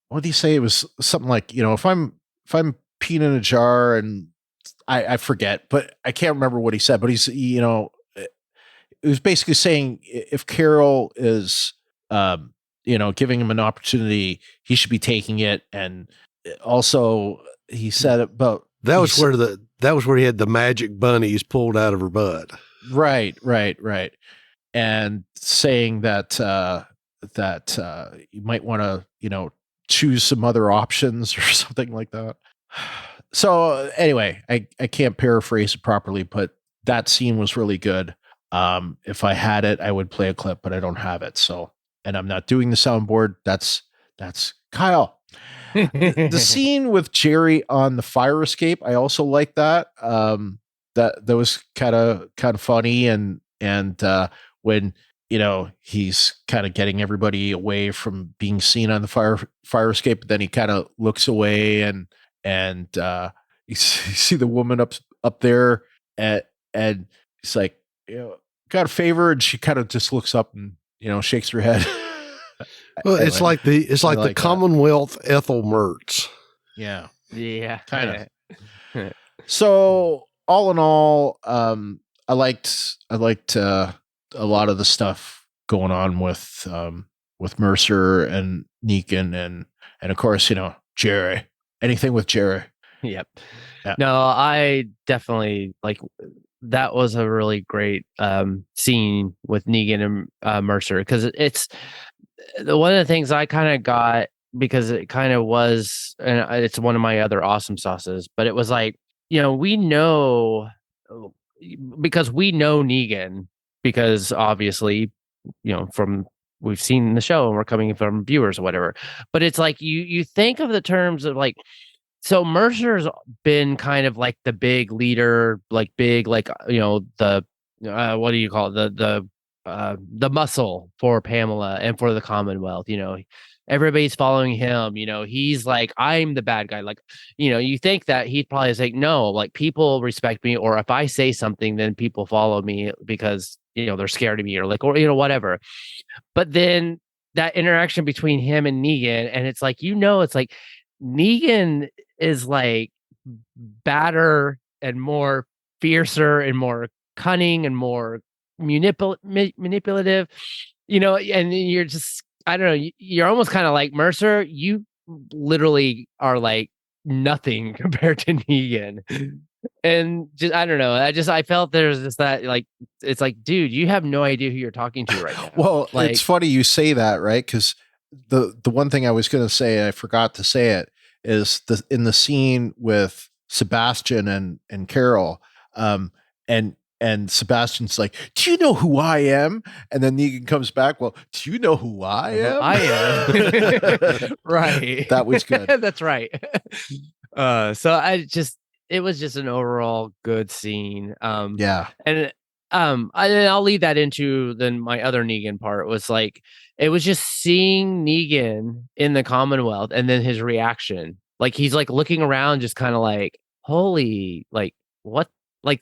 what did he say? It was something like, if I'm peeing in a jar, and I forget, but I can't remember what he said, but he's, it was basically saying if Carol is, giving him an opportunity, he should be taking it. And also he said about that was where he had the magic bunnies pulled out of her butt. Right. And saying that, you might want to, choose some other options or something like that. So anyway, I can't paraphrase it properly, but that scene was really good. If I had it, I would play a clip, but I don't have it. So, and I'm not doing the soundboard. That's Kyle. The scene with Jerry on the fire escape, I also like that. That was kind of funny, and when he's kind of getting everybody away from being seen on the fire escape, but then he kind of looks away, and you see the woman up there, and he's like, got a favor, and she kind of just looks up and shakes her head. Well, it's like the Commonwealth Ethel Mertz. Yeah, kind of. So all in all, I liked a lot of the stuff going on with Mercer and Negan and of course, Jerry. Anything with Jerry. Yep. Yeah. No, I definitely like that was a really great scene with Negan and Mercer, because it's one of the things I kind of got, because it kind of was, and it's one of my other awesome sauces, but it was like, we know, because we know Negan, because obviously, from we've seen the show and we're coming from viewers or whatever, but it's like you think of the terms of like, so Mercer's been kind of like the big leader, like big, like, the what do you call it? The muscle for Pamela and for the Commonwealth. Everybody's following him. He's like, I'm the bad guy. Like, you think that he'd probably say, no, like people respect me, or if I say something, then people follow me because they're scared of me, or like, or whatever. But then that interaction between him and Negan, and it's like, it's like Negan is like badder and more fiercer and more cunning and more manipulative, and you're just, I don't know, you're almost kind of like, Mercer, you literally are like nothing compared to Negan. And just, I don't know, I felt there's just that, like, it's like, dude, you have no idea who you're talking to right now. Well, like, it's funny you say that, right? Because the one thing I was going to say, I forgot to say it, is in the scene with Sebastian and Carol, and Sebastian's like, do you know who I am? And then Negan comes back, well, do you know who I am? I am. Right. That was good. That's right. So it was just an overall good scene. Yeah. And I'll lead that into then my other Negan part was like, it was just seeing Negan in the Commonwealth and then his reaction. Like, he's like looking around, just kind of like, holy, like, what? Like,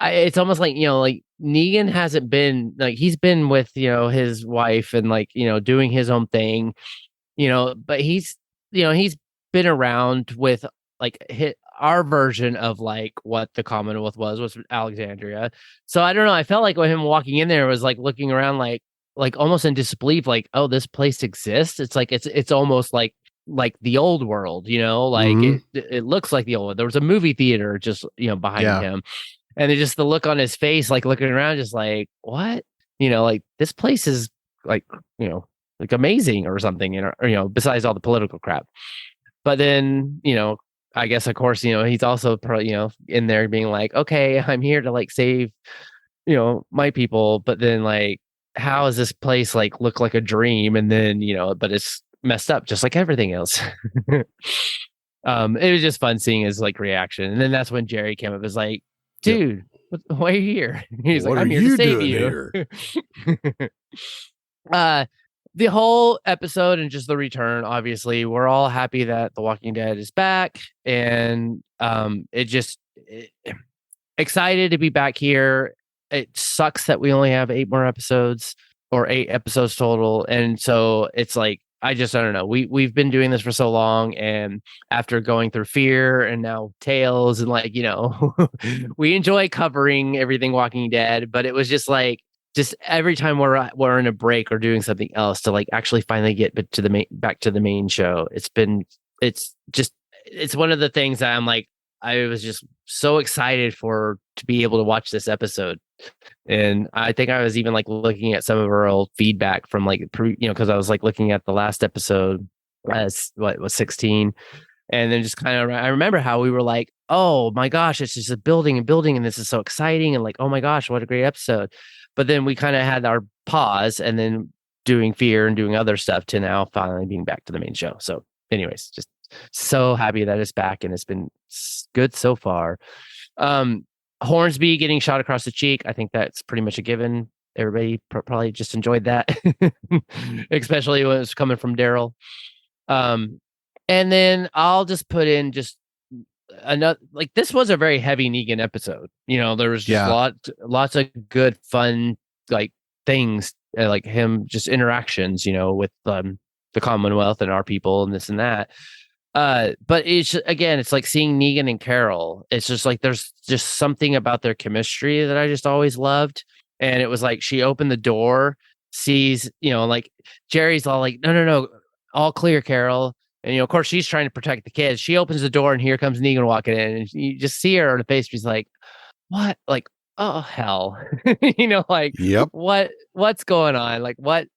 it's almost like, like Negan hasn't been, like, he's been with, his wife and like, doing his own thing, but he's been around with like our version of like what the Commonwealth was Alexandria. So I don't know. I felt like when him walking in there was like looking around, like almost in disbelief, like, oh, this place exists. It's like, it's almost like the old world, like it looks like the old world. There was a movie theater just, behind him. And just the look on his face, like looking around, just like, what? Like this place is like, like amazing or something, or, besides all the political crap. But then, I guess, of course, he's also, in there being like, okay, I'm here to like save, my people. But then like, how does this place like look like a dream? And then, but it's messed up just like everything else. It was just fun seeing his like reaction. And then that's when Jerry came up, was like, dude, why are you here? He's like, I'm here to save you. The whole episode and just the return, obviously, we're all happy that The Walking Dead is back, and excited to be back here. It sucks that we only have 8 more episodes, or 8 episodes total, and so it's like, I don't know. We've been doing this for so long, and after going through Fear and now Tales, and like, we enjoy covering everything Walking Dead, but it was just like, just every time we're in a break or doing something else to like actually finally get back to the main show. It's one of the things that I'm like, I was just so excited to be able to watch this episode. And I think I was even like looking at some of our old feedback from like, because I was like looking at the last episode as what was 16. And then just kind of, I remember how we were like, oh my gosh, it's just a building and building, and this is so exciting. And like, oh my gosh, what a great episode. But then we kind of had our pause, and then doing Fear and doing other stuff to now finally being back to the main show. So anyways, just so happy that it's back, and it's been good so far. Hornsby getting shot across the cheek, I think that's pretty much a given. Everybody probably just enjoyed that, especially when it's coming from Daryl. And then I'll just put in just another, like, this was a very heavy Negan episode. There was just lots of good, fun, like, things, like him, just interactions, with the Commonwealth and our people and this and that. But it's again, it's like seeing Negan and Carol. It's just like there's just something about their chemistry that I just always loved. And it was like she opened the door sees, like Jerry's all like, no, all clear, Carol. And, of course, she's trying to protect the kids. She opens the door and here comes Negan walking in. And you just see her on the face. She's like, what? Like, oh, hell. Like, Yep. what's going on? Like, what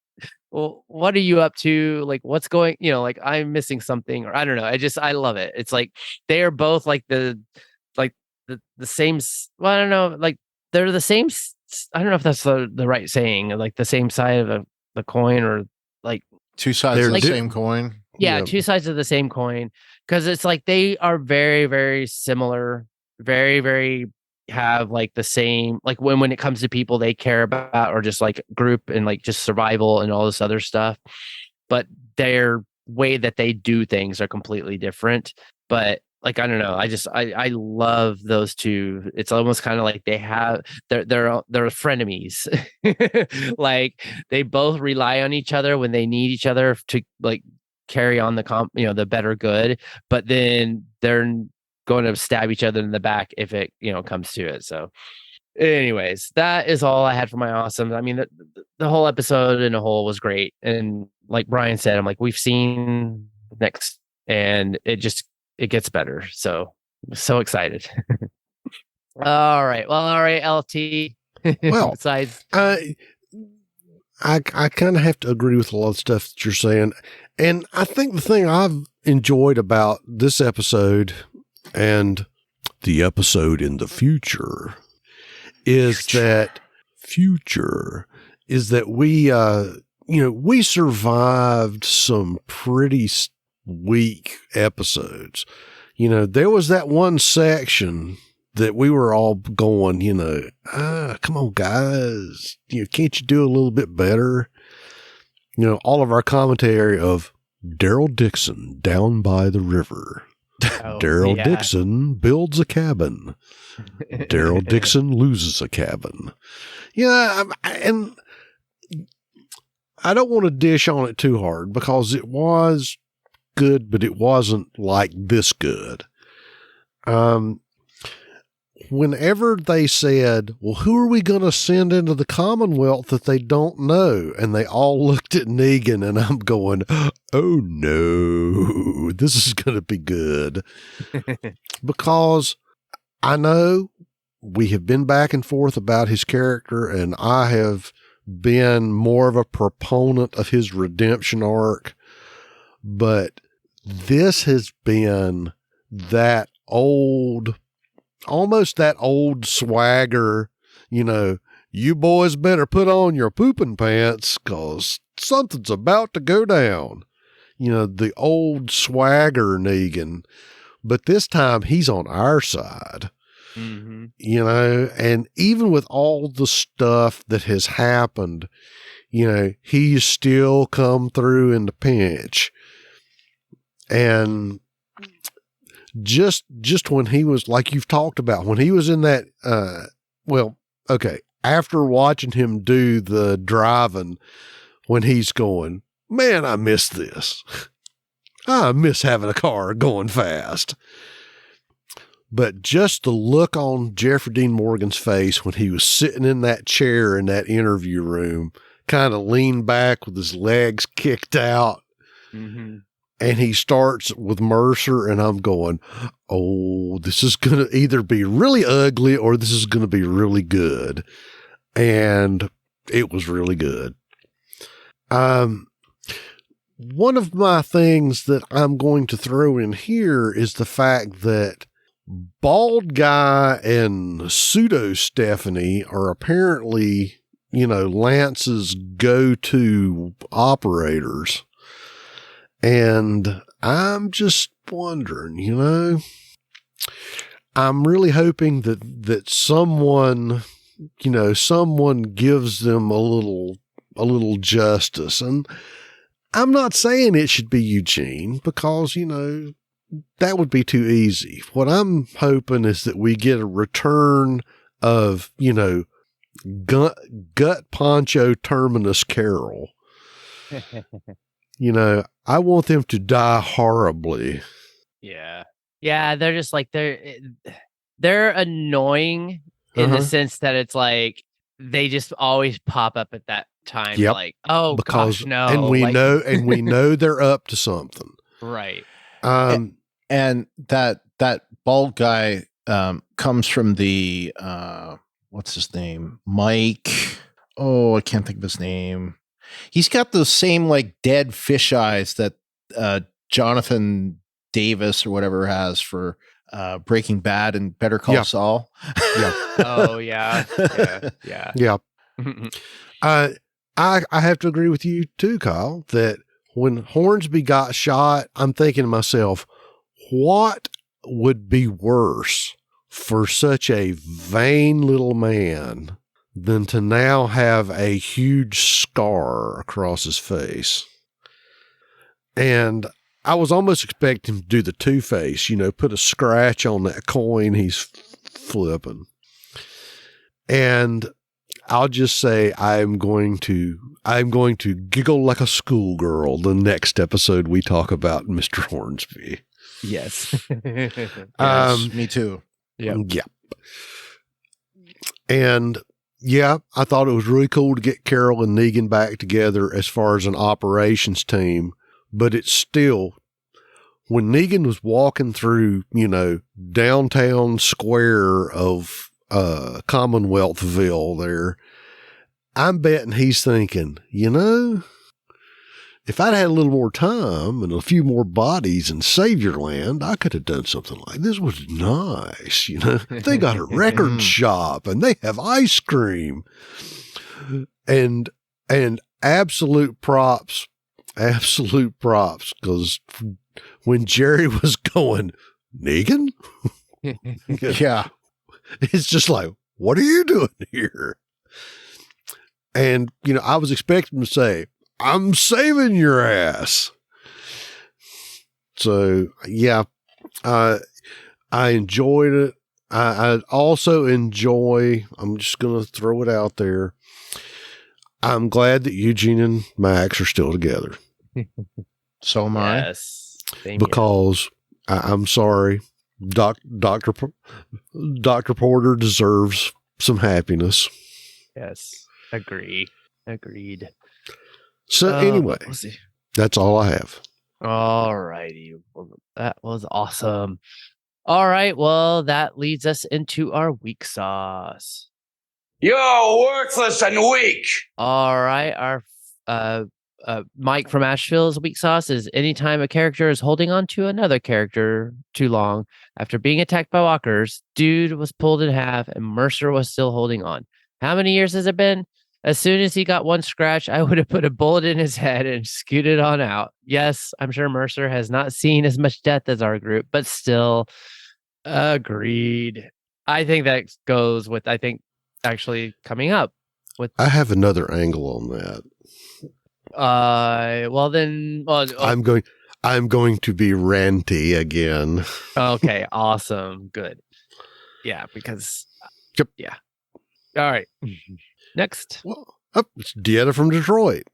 are you up to? Like, what's going, like I'm missing something, or I don't know. I love it. It's like they are both like the same. Well, I don't know. Like they're the same. I don't know if that's the right saying, like the same side of the coin, or like two sides of the same coin. Yeah, two sides of the same coin. Because it's like they are very, very similar, very, very have like the same, like when it comes to people they care about, or just like group and like just survival and all this other stuff. But their way that they do things are completely different. But like, I don't know, I love those two. It's almost kind of like they're frenemies. Like they both rely on each other when they need each other to like carry on the better good, but then they're going to stab each other in the back if it comes to it. So anyways, that is all I had for my awesome. I mean, the whole episode in a whole was great, and like Brian said, I'm like, we've seen next, and it gets better. So excited. All right, LT. Well, besides I kind of have to agree with a lot of stuff that you're saying. And I think the thing I've enjoyed about this episode and the episode in the future is that we survived some pretty weak episodes. There was that one section that we were all going, come on, guys, can't you do a little bit better? All of our commentary of Daryl Dixon down by the river. Daryl Dixon builds a cabin. Daryl Dixon loses a cabin. Yeah, and I don't want to dish on it too hard because it was good, but it wasn't like this good. Whenever they said, well, who are we going to send into the Commonwealth that they don't know? And they all looked at Negan, and I'm going, oh no, this is going to be good. Because I know we have been back and forth about his character, and I have been more of a proponent of his redemption arc, but this has been that almost that old swagger, you boys better put on your pooping pants because something's about to go down. The old swagger Negan, but this time he's on our side. Mm-hmm. And even with all the stuff that has happened, he's still come through in the pinch. And just when he was, like you've talked about, when he was in that, after watching him do the driving, when he's going, man, I miss this. I miss having a car going fast. But just the look on Jeffrey Dean Morgan's face when he was sitting in that chair in that interview room, kind of leaned back with his legs kicked out. Mm-hmm. And he starts with Mercer, and I'm going, oh, this is going to either be really ugly or this is going to be really good. And it was really good. One of my things that I'm going to throw in here is the fact that Bald Guy and Pseudo Stephanie are apparently, Lance's go-to operators. And I'm just wondering, I'm really hoping that someone gives them a little justice. And I'm not saying it should be Eugene because, that would be too easy. What I'm hoping is that we get a return of, gut poncho terminus Carol. I want them to die horribly. Yeah. Yeah. They're just like, they're annoying in the sense that it's like, they just always pop up at that time. Yep. Like, oh, because gosh, no. and we like, know they're up to something. right. And that bald guy comes from the what's his name? Mike. Oh, I can't think of his name. He's got those same like dead fish eyes that Jonathan Davis or whatever has for Breaking Bad and Better Call Saul. Yeah. Oh yeah. Yeah. I have to agree with you too, Kyle, that when Hornsby got shot, I'm thinking to myself, what would be worse for such a vain little man than to now have a huge scar across his face? And I was almost expecting him to do the Two-Face, put a scratch on that coin he's flipping. And I'll just say I'm going to giggle like a schoolgirl the next episode we talk about Mr. Hornsby. Yes. Yes, me too. Yeah. And yeah, I thought it was really cool to get Carol and Negan back together as far as an operations team, but it's still, when Negan was walking through, downtown square of Commonwealthville there, I'm betting he's thinking, if I'd had a little more time and a few more bodies in Saviorland, I could have done something like this. Was nice. They got a record shop and they have ice cream and absolute props, because when Jerry was going, Negan? Yeah. It's just like, what are you doing here? And, I was expecting him to say, I'm saving your ass. So, yeah, I enjoyed it. I also enjoy, I'm just going to throw it out there, I'm glad that Eugene and Max are still together. So am I. Yes. Because I'm sorry, Dr. Porter deserves some happiness. Yes. Agreed. So anyway, that's all I have. All righty. Well, that was awesome. All right. Well, that leads us into our weak sauce. You're worthless and weak. All right. Our Mike from Asheville's weak sauce is anytime a character is holding on to another character too long after being attacked by walkers, dude was pulled in half and Mercer was still holding on. How many years has it been? As soon as he got one scratch, I would have put a bullet in his head and scooted on out. Yes, I'm sure Mercer has not seen as much death as our group, but still, agreed. I think that goes with, actually coming up with. I have another angle on that. I'm going to be ranty again. Okay, awesome. Good. Yeah, because. Yep. Yeah. All right. Next. Well, it's Dieta from Detroit.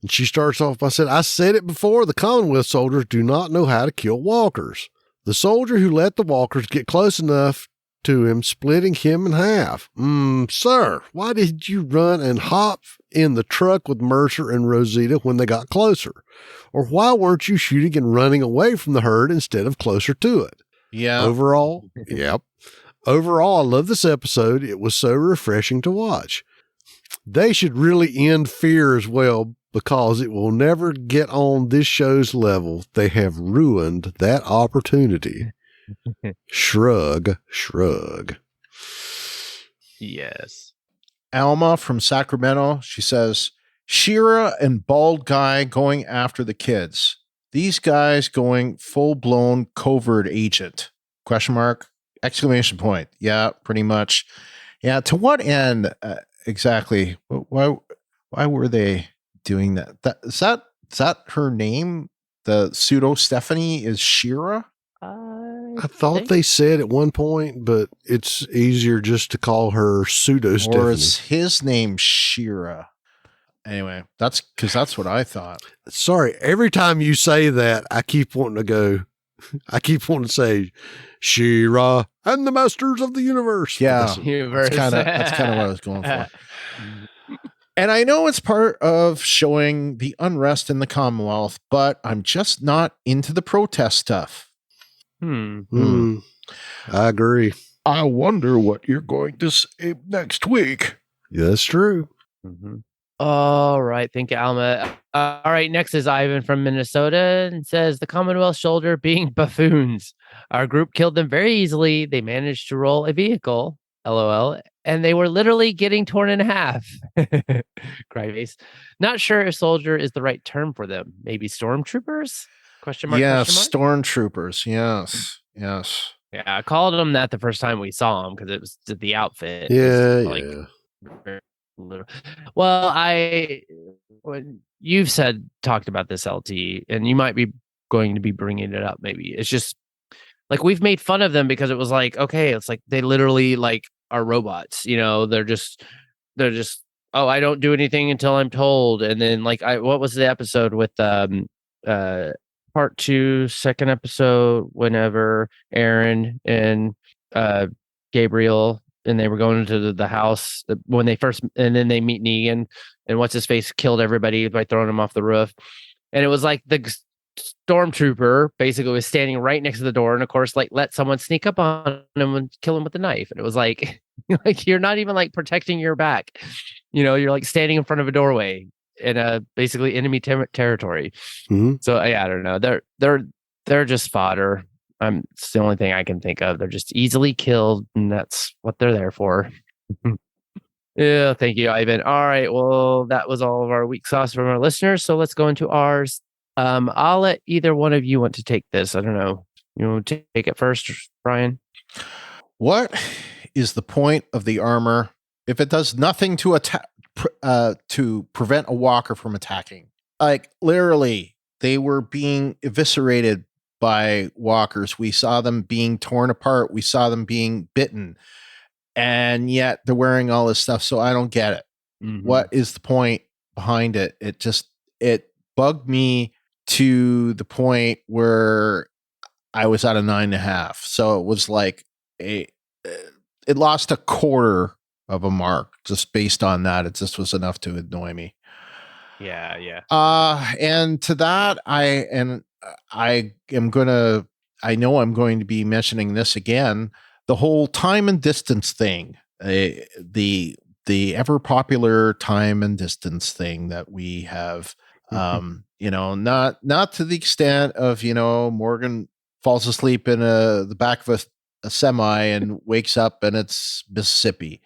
And she starts off by saying, I said it before, the Commonwealth soldiers do not know how to kill walkers. The soldier who let the walkers get close enough to him, splitting him in half. Sir, why did you run and hop in the truck with Mercer and Rosita when they got closer? Or why weren't you shooting and running away from the herd instead of closer to it? Yeah. Overall, yep. Overall, I love this episode. It was so refreshing to watch. They should really end Fear as well, because it will never get on this show's level. They have ruined that opportunity. Shrug. Yes. Alma from Sacramento, she says, Shira and bald guy going after the kids. These guys going full-blown covert agent. Question mark? Exclamation point. Yeah, pretty much. Yeah, to what end exactly? Why were they doing that? Is that her name? The pseudo Stephanie is Shira? I thought they said at one point, but it's easier just to call her pseudo Stephanie. Or is his name Shira? Anyway, that's what I thought. Sorry, every time you say that, I keep wanting to say She-Ra and the Masters of the Universe. Yeah, Universe. that's kind of what I was going for. And I know it's part of showing the unrest in the Commonwealth, but I'm just not into the protest stuff. I agree. I wonder what you're going to say next week. Yeah, that's true. All right. Thank you, Alma. All right. Next is Ivan from Minnesota and says the Commonwealth shoulder being buffoons. Our group killed them very easily. They managed to roll a vehicle, LOL, and they were literally getting torn in half. Cryface. Not sure if soldier is the right term for them. Maybe stormtroopers? Question mark? Yes, question mark? stormtroopers. Yes. Yes. Yeah, I called them that the first time we saw them because it was the outfit. Yeah, Like, well, when you've talked about this, LT, and you might be going to be bringing it up. Maybe it's just like we've made fun of them because it was like, okay, it's like they literally like are robots. They're just oh, I don't do anything until I'm told. And then like what was the episode with part 2, second episode, whenever Aaron and Gabriel and they were going into the house when they first, and then they meet Negan, and what's his face killed everybody by throwing him off the roof. And it was like the stormtrooper basically was standing right next to the door, and of course, like let someone sneak up on him and kill him with a knife. And it was like, you're not even like protecting your back. You're like standing in front of a doorway in a basically enemy territory. So I don't know. They're just fodder. It's the only thing I can think of. They're just easily killed, and that's what they're there for. Yeah, thank you, Ivan. All right, well, that was all of our week sauce from our listeners. So let's go into ours. I'll let either one of you want to take this. I don't know. You want to take it first, Brian? What is the point of the armor if it does nothing to attack to prevent a walker from attacking? Like literally, they were being eviscerated by walkers. We saw them being torn apart. We saw them being bitten, and yet they're wearing all this stuff. So I don't get it. What is the point behind it? It bugged me to the point where I was at a 9.5. So it was like it lost a quarter of a mark just based on that. It just was enough to annoy me. Yeah. And to that, I know I'm going to be mentioning this again. The whole time and distance thing, the ever popular time and distance thing that we have, not to the extent of, Morgan falls asleep in the back of a semi and wakes up and it's Mississippi.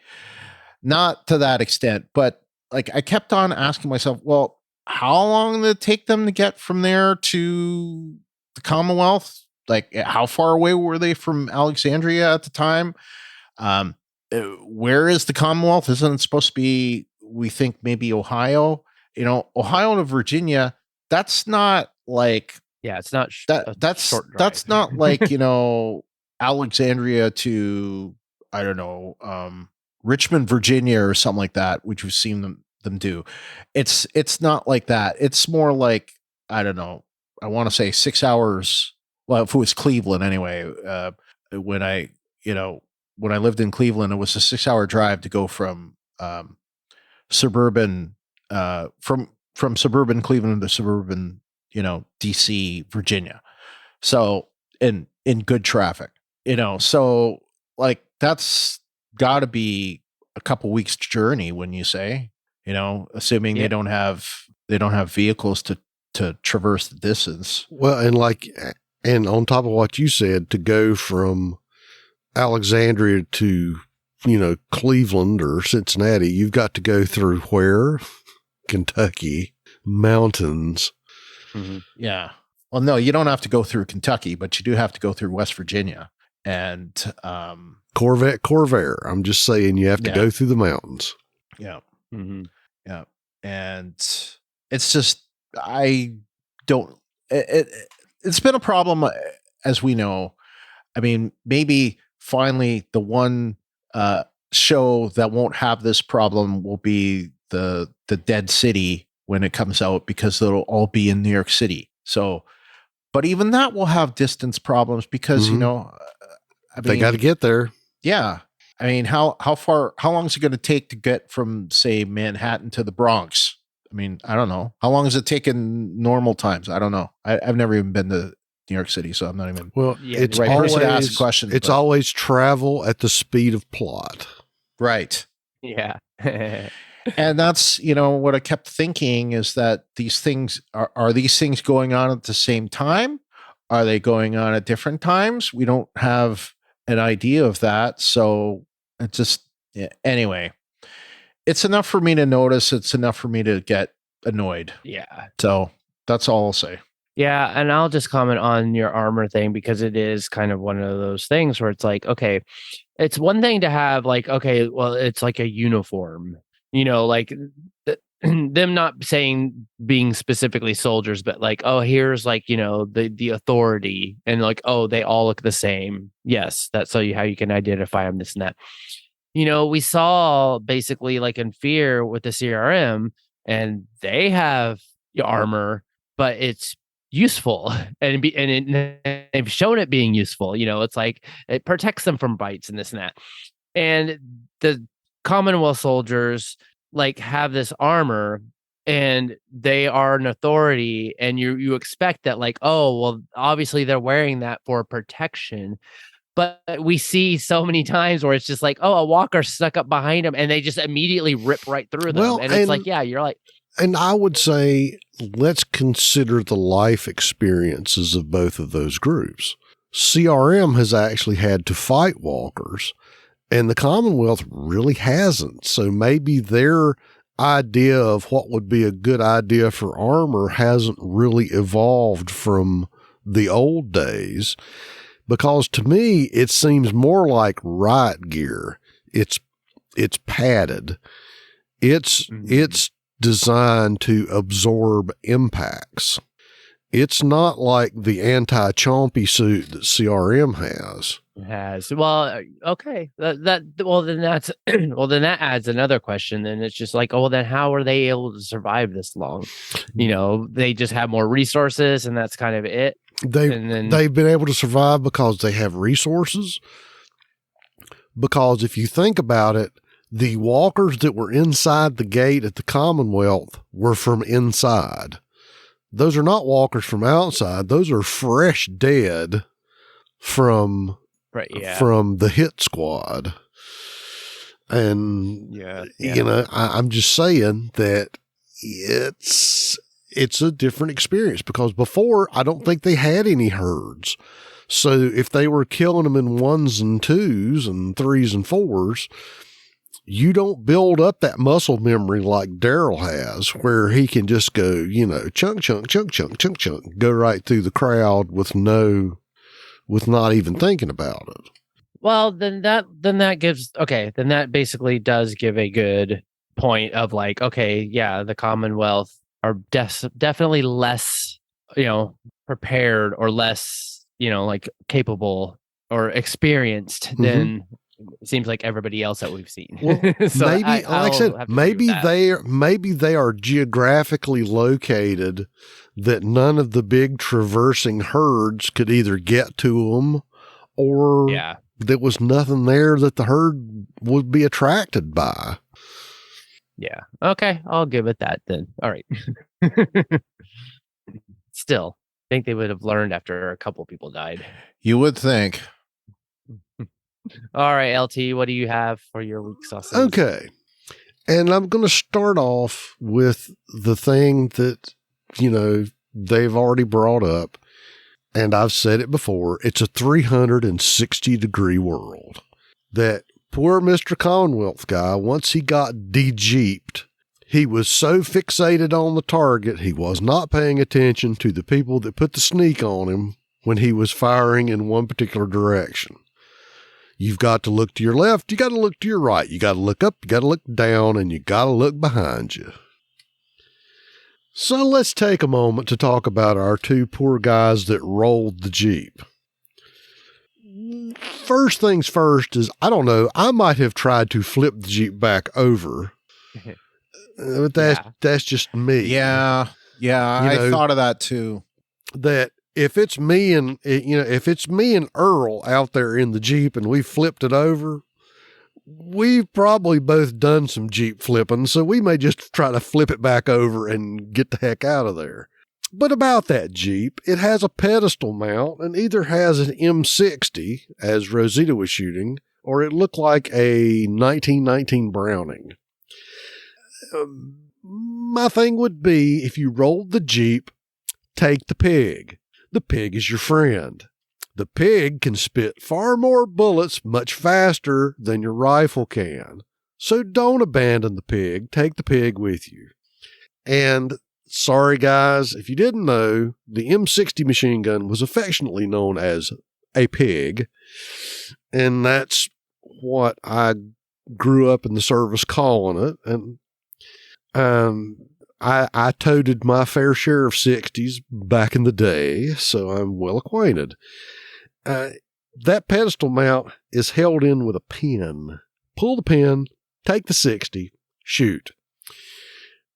Not to that extent, but like I kept on asking myself, well, how long did it take them to get from there to the Commonwealth? Like, how far away were they from Alexandria at the time? Where is the Commonwealth? Isn't it supposed to be, we think maybe Ohio? Ohio to Virginia, that's not like, yeah, it's not that's not like, Alexandria to, I don't know, Richmond, Virginia or something like that, which we've seen them do. It's not like that. It's more like, I don't know, I want to say 6 hours. Well, if it was Cleveland anyway, when I lived in Cleveland, it was a 6-hour drive to go from suburban suburban Cleveland to suburban, DC, Virginia. So in good traffic, so like that's got to be a couple weeks journey, when you say, assuming they don't have vehicles to traverse the distance. Well, and on top of what you said, to go from Alexandria to, Cleveland or Cincinnati, you've got to go through where? Kentucky, mountains. Yeah. Well, no, you don't have to go through Kentucky, but you do have to go through West Virginia and Corvair. I'm just saying you have to go through the mountains. Yeah. Yeah. And it's just, I don't, it's been a problem, as we know. I mean, maybe finally the one show that won't have this problem will be the Dead City when it comes out, because it'll all be in New York City. So, but even that will have distance problems because, they got to get there. Yeah. I mean, how long is it going to take to get from, say, Manhattan to the Bronx? I mean, I don't know. How long does it take in normal times? I don't know. I've never even been to New York City, so I'm not even it's the right always, person to ask a question. It's always travel at the speed of plot. Right. Yeah. And that's, what I kept thinking is that these things are these things going on at the same time? Are they going on at different times? We don't have an idea of that. So it just, anyway, it's enough for me to notice. It's enough for me to get annoyed. Yeah. So that's all I'll say. Yeah, and I'll just comment on your armor thing because it is kind of one of those things where it's like, okay, it's one thing to have like, okay, well, it's like a uniform, like them not saying being specifically soldiers, but like, oh, here's like, the authority and like, oh, they all look the same. Yes, that's how you can identify them, this and that. We saw basically like in Fear with the CRM and they have armor, but it's useful and they've shown it being useful. It's like it protects them from bites and this and that. And the Commonwealth soldiers like have this armor and they are an authority and you expect that like, oh, well, obviously they're wearing that for protection. But we see so many times where it's just like, oh, a walker stuck up behind them and they just immediately rip right through them. Well, and it's like, yeah, you're like. And I would say, let's consider the life experiences of both of those groups. CRM has actually had to fight walkers, and the Commonwealth really hasn't. So maybe their idea of what would be a good idea for armor hasn't really evolved from the old days. Because to me, it seems more like riot gear. It's padded. It's designed to absorb impacts. It's not like the anti-chompy suit that CRM has. It has. Well, okay. Then that's well, then that adds another question. Then it's just like, oh, well, then how are they able to survive this long? They just have more resources, and that's kind of it. They've been able to survive because they have resources. Because if you think about it, the walkers that were inside the gate at the Commonwealth were from inside. Those are not walkers from outside. Those are fresh dead from the hit squad. And, I'm just saying that it's a different experience because before I don't think they had any herds. So if they were killing them in 1s and 2s and 3s and 4s, you don't build up that muscle memory like Daryl has, where he can just go, chunk, chunk, chunk, chunk, chunk, chunk, go right through the crowd with not even thinking about it. Well, then that basically does give a good point of like, okay, yeah, the Commonwealth are definitely less, prepared or less, like capable or experienced than it seems like everybody else that we've seen. Well, so maybe, like I said, maybe they are geographically located that none of the big traversing herds could either get to them, or there was nothing there that the herd would be attracted by. Yeah. Okay, I'll give it that then. All right. Still, I think they would have learned after a couple people died. You would think. All right, LT, what do you have for your week sauces? Okay. And I'm going to start off with the thing that, they've already brought up. And I've said it before. It's a 360-degree world. That poor Mr. Commonwealth guy, once he got de-jeeped, he was so fixated on the target, he was not paying attention to the people that put the sneak on him when he was firing in one particular direction. You've got to look to your left. You got to look to your right. You got to look up. You got to look down, and you got to look behind you. So let's take a moment to talk about our two poor guys that rolled the Jeep. First things first is, I don't know, I might have tried to flip the Jeep back over, but that's just me. Yeah, I thought of that too. That if it's me and Earl out there in the Jeep and we flipped it over, we've probably both done some Jeep flipping, so we may just try to flip it back over and get the heck out of there. But about that Jeep, it has a pedestal mount and either has an M60, as Rosita was shooting, or it looked like a 1919 Browning. My thing would be, if you rolled the Jeep, take the pig. The pig is your friend. The pig can spit far more bullets much faster than your rifle can. So don't abandon the pig. Take the pig with you. And sorry, guys, if you didn't know, the M60 machine gun was affectionately known as a pig. And that's what I grew up in the service calling it. And I toted my fair share of 60s back in the day, so I'm well acquainted. That pedestal mount is held in with a pin. Pull the pin, take the 60, shoot.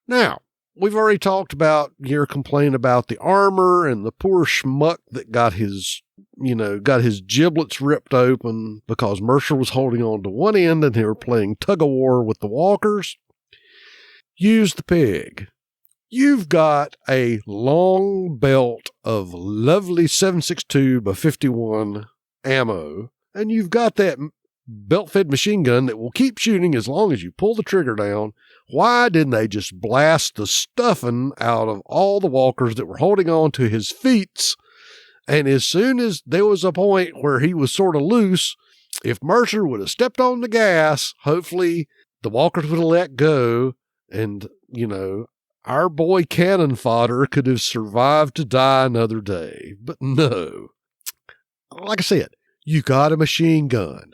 Now, we've already talked about your complaint about the armor and the poor schmuck that got his giblets ripped open because Mercer was holding on to one end and they were playing tug of war with the walkers. Use the pig. You've got a long belt of lovely 7.62 by 51 ammo, and you've got that belt-fed machine gun that will keep shooting as long as you pull the trigger down. Why didn't they just blast the stuffing out of all the walkers that were holding on to his feet? And as soon as there was a point where he was sort of loose, if Mercer would have stepped on the gas, hopefully the walkers would have let go, and, our boy cannon fodder could have survived to die another day. But no. Like I said, you got a machine gun.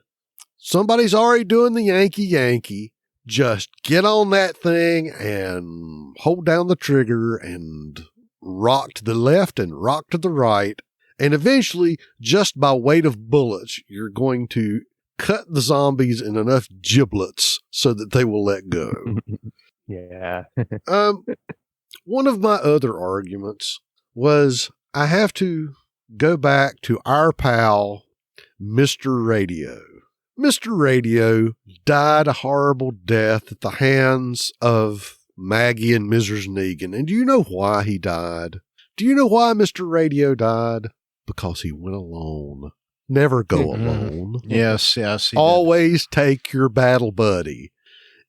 Somebody's already doing the Yankee. Just get on that thing and hold down the trigger and rock to the left and rock to the right. And eventually, just by weight of bullets, you're going to cut the zombies in enough giblets so that they will let go. Yeah. One of my other arguments was I have to go back to our pal, Mr. Radio. Mr. Radio died a horrible death at the hands of Maggie and Mrs. Negan. And do you know why he died? Do you know why Mr. Radio died? Because he went alone. Never go alone. Yes. Always take your battle buddy.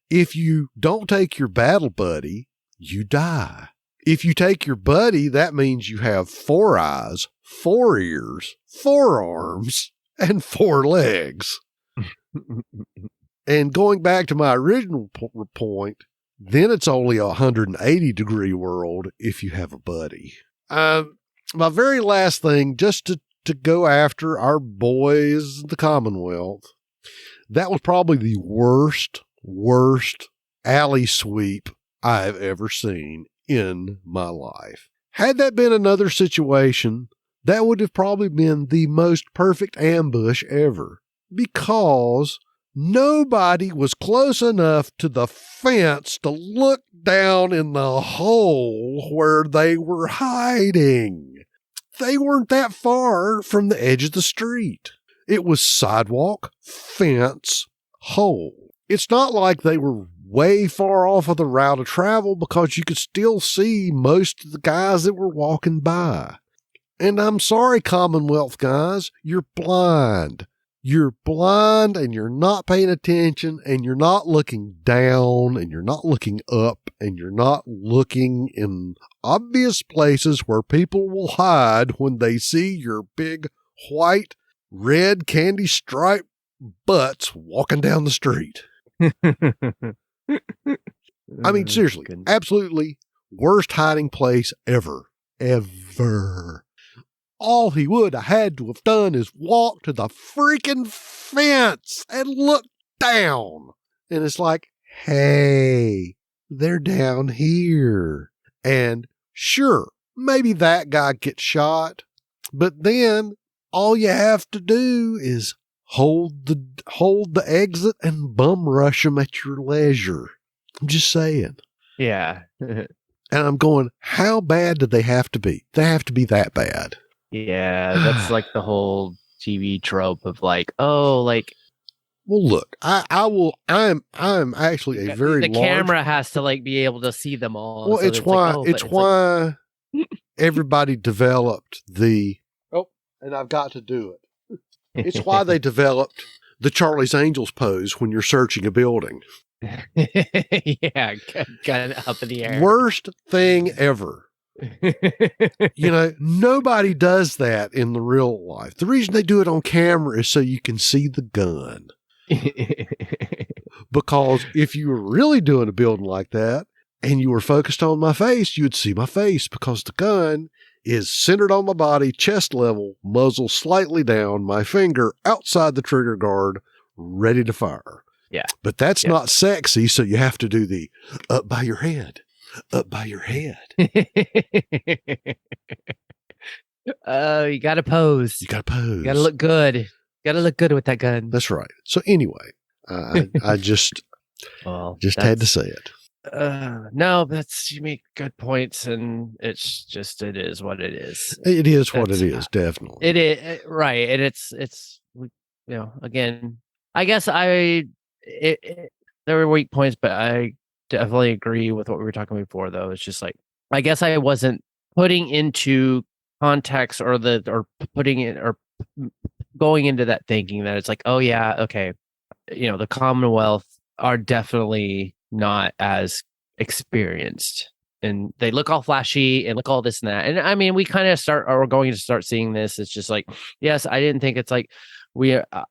If you don't take your battle buddy, you die. If you take your buddy, that means you have 4 eyes, 4 ears, 4 arms, and 4 legs. And going back to my original point, then it's only a 180-degree world if you have a buddy. My very last thing, just to go after our boys, the Commonwealth, that was probably the worst alley sweep I've ever seen in my life. Had that been another situation, that would have probably been the most perfect ambush ever, because nobody was close enough to the fence to look down in the hole where they were hiding. They weren't that far from the edge of the street. It was sidewalk, fence, hole. It's not like they were way far off of the route of travel, because you could still see most of the guys that were walking by. And I'm sorry, Commonwealth guys, you're blind. You're blind and you're not paying attention, and you're not looking down, and you're not looking up, and you're not looking in obvious places where people will hide when they see your big white, red candy striped butts walking down the street. I mean, seriously, absolutely worst hiding place ever. All he would have had to have done is walk to the freaking fence and look down. And it's like, hey, they're down here. And sure, maybe that guy gets shot, but then all you have to do is hold the exit and bum rush them at your leisure. I'm just saying. Yeah. And I'm going, how bad do they have to be? They have to be that bad. Yeah, that's like the whole TV trope of like, oh, like Well, look, I will. I'm actually a very the large. camera has to like be able to see them all. Well, so it's why like, it's why everybody developed the. Oh, and I've got to do it. It's why they developed the Charlie's Angels pose when you're searching a building. Yeah, gun up in the air. Worst thing ever. Nobody does that in the real life. The reason they do it on camera is so you can see the gun. Because if you were really doing a building like that and you were focused on my face, you would see my face because the gun is centered on my body, chest level, muzzle slightly down, my finger outside the trigger guard, ready to fire. Yeah. But that's not sexy, so you have to do the up by your head. Up by your head. Oh, you got to pose. You got to pose. You got to look good. Got to look good with that gun. That's right. So anyway, I just had to say it. No, you make good points, and it is what it is. It is what it is, definitely. It is right, and it's again, I guess there were weak points, but I definitely agree with what we were talking before. Though it's just like I guess I wasn't putting into context or putting it or going into that thinking that it's like, oh yeah, okay, the Commonwealth are definitely not as experienced and they look all flashy and look all this and that. And I mean, we kind of are going to start seeing this. It's just like, yes, I didn't think it's like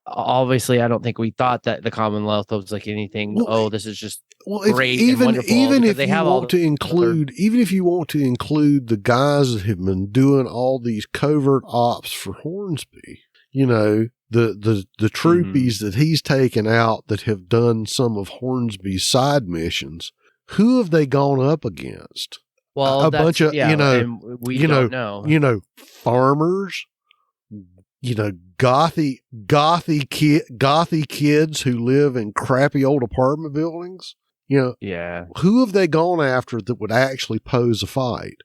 obviously I don't think we thought that the Commonwealth was like anything. Well, this is just if great you and wonderful. Even if you want to include the guys that have been doing all these covert ops for Hornsby, the troopies that he's taken out that have done some of Hornsby's side missions, who have they gone up against? Well, a bunch of, we don't know. Farmers, gothy kids who live in crappy old apartment buildings. Who have they gone after that would actually pose a fight?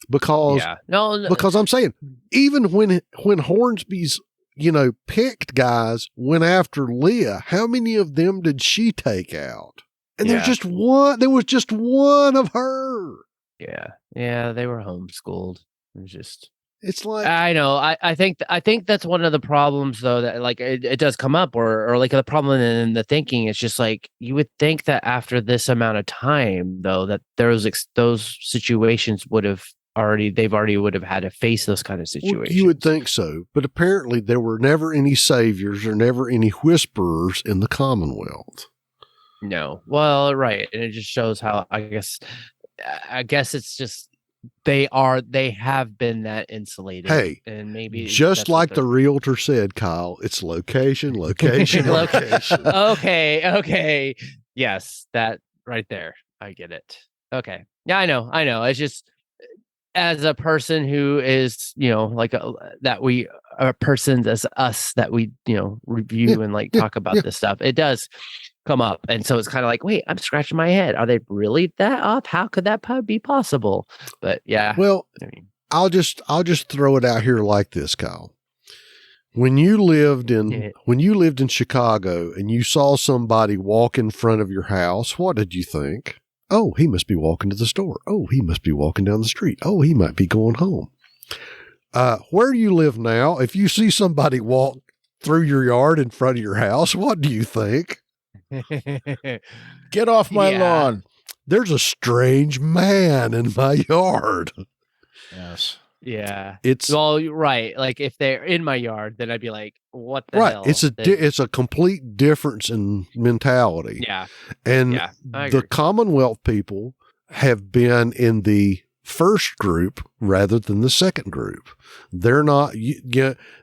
Because I'm saying, even when Hornsby's picked guys went after Leah, how many of them did she take out? And there's just one. There was just one of her. Yeah, they were homeschooled. It's like, I know. I think that's one of the problems, though, that like it does come up, or like the problem in the thinking. It's just like you would think that after this amount of time, though, that those situations would have would have had to face those kind of situations. Well, you would think so, but apparently there were never any saviors or never any whisperers in the Commonwealth. No. Well, right. And it just shows how, I guess it's just, they have been that insulated. Hey, and maybe just like the realtor said, Kyle, it's location. Location. Okay. Yes. That right there. I get it. Okay. Yeah, I know. It's just, as a person who is, persons as us that we, review and talk about this stuff, it does come up. And so it's kind of like, wait, I'm scratching my head. Are they really that up? How could that be possible? But yeah. Well, I'll just throw it out here like this, Kyle. When you lived in Chicago and you saw somebody walk in front of your house, what did you think? Oh, he must be walking to the store. Oh, he must be walking down the street. Oh, he might be going home. Where you live now, if you see somebody walk through your yard in front of your house, what do you think? Get off my lawn. There's a strange man in my yard. Yes. Yeah. Right. Like if they're in my yard, then I'd be like, what the hell? It's a complete difference in mentality. Yeah. And the Commonwealth people have been in the first group rather than the second group. They're not,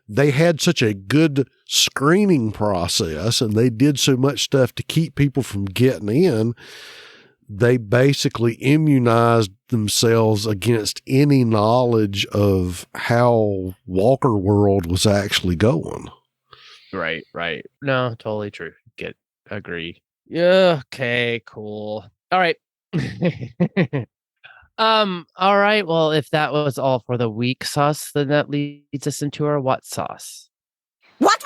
they had such a good screening process and they did so much stuff to keep people from getting in. They basically immunized themselves against any knowledge of how Walker World was actually going. Right. No, totally true. Agree. Yeah. Okay, cool. All right. All right. Well, if that was all for the weak sauce, then that leads us into our what sauce. What?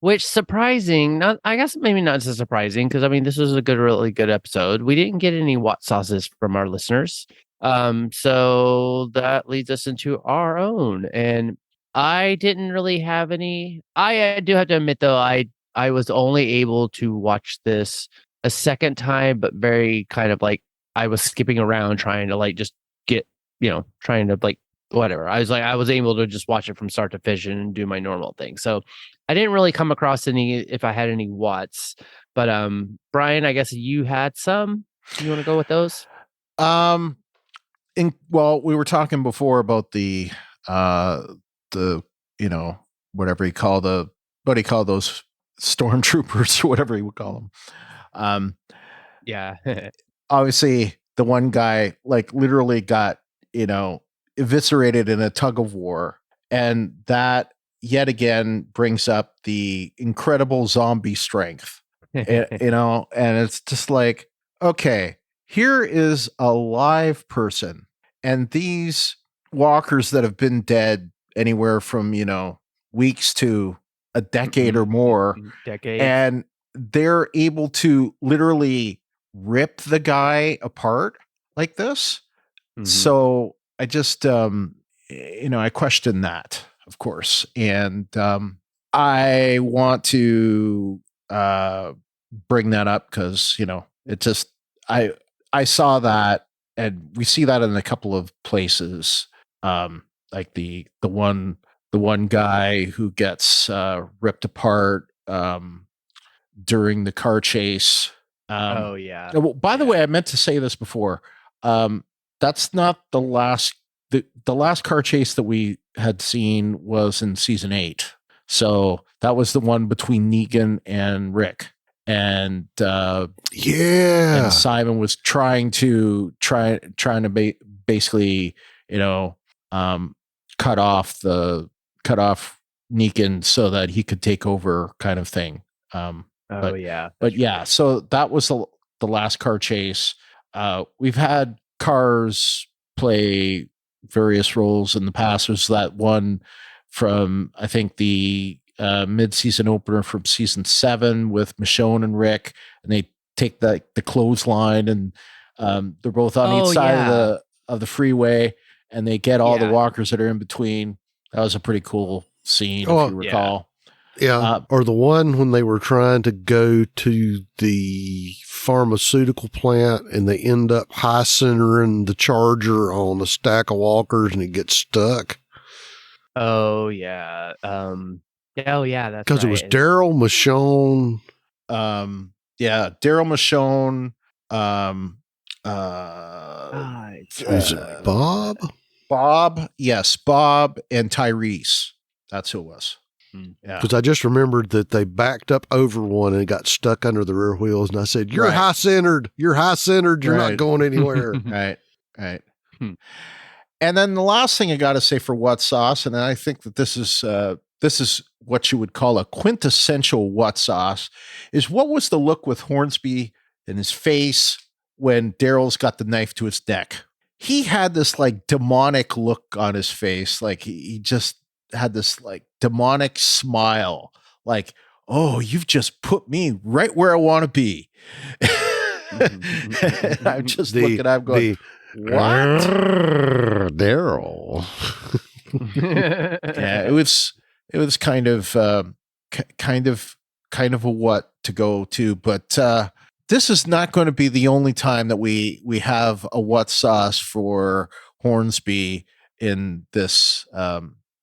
which surprising, not I guess maybe not so surprising because I mean this was a really good episode. We didn't get any what sauces from our listeners, so that leads us into our own. And I didn't really have any. I do have to admit though, I was only able to watch this a second time, but very kind of like I was skipping around trying to like just get trying to like whatever. I was able to just watch it from start to finish and do my normal thing. So I didn't really come across any if I had any watts. But Brian, I guess you had some. You want to go with those? Well, we were talking before about the whatever he called those stormtroopers or whatever he would call them. Yeah. Obviously the one guy like literally got, eviscerated in a tug of war, and that yet again brings up the incredible zombie strength. And it's just like, okay, here is a live person, and these walkers that have been dead anywhere from, weeks to a decade or more, and they're able to literally rip the guy apart like this. Mm-hmm. So I just, I question that, of course. And I want to bring that up because, it just, I saw that, and we see that in a couple of places. Like the one guy who gets ripped apart during the car chase. Oh yeah. By the way, I meant to say this before. That's not the last. The last car chase that we had seen was in season 8. So that was the one between Negan and Rick, and and Simon was trying to basically cut off Negan so that he could take over, kind of thing. But yeah, so that was the last car chase. We've had cars play various roles in the past. There's that one from, I think, the mid-season opener from season 7 with Michonne and Rick, and they take the clothesline, and they're both on each side of the freeway, and they get all the walkers that are in between. That was a pretty cool scene, if you recall. Yeah, or the one when they were trying to go to the pharmaceutical plant and they end up high centering the charger on a stack of walkers and it gets stuck. Oh yeah. That's because it was Daryl, Michonne. Daryl, Michonne. Is it Bob? Bob, yes, Bob and Tyrese. That's who it was. Yeah, because I just remembered that they backed up over one and got stuck under the rear wheels, and I said, "You're high centered. You're high centered. You're not going anywhere." Right. And then the last thing I got to say for what sauce, and I think that this is what you would call a quintessential what sauce, is what was the look with Hornsby in his face when Daryl's got the knife to his neck? He had this like demonic look on his face, like he just had this like demonic smile, like, oh, you've just put me right where I want to be. I'm just looking, I'm going, what? Daryl. Yeah, it was kind of a what to go to, but this is not going to be the only time that we have a what sauce for Hornsby in this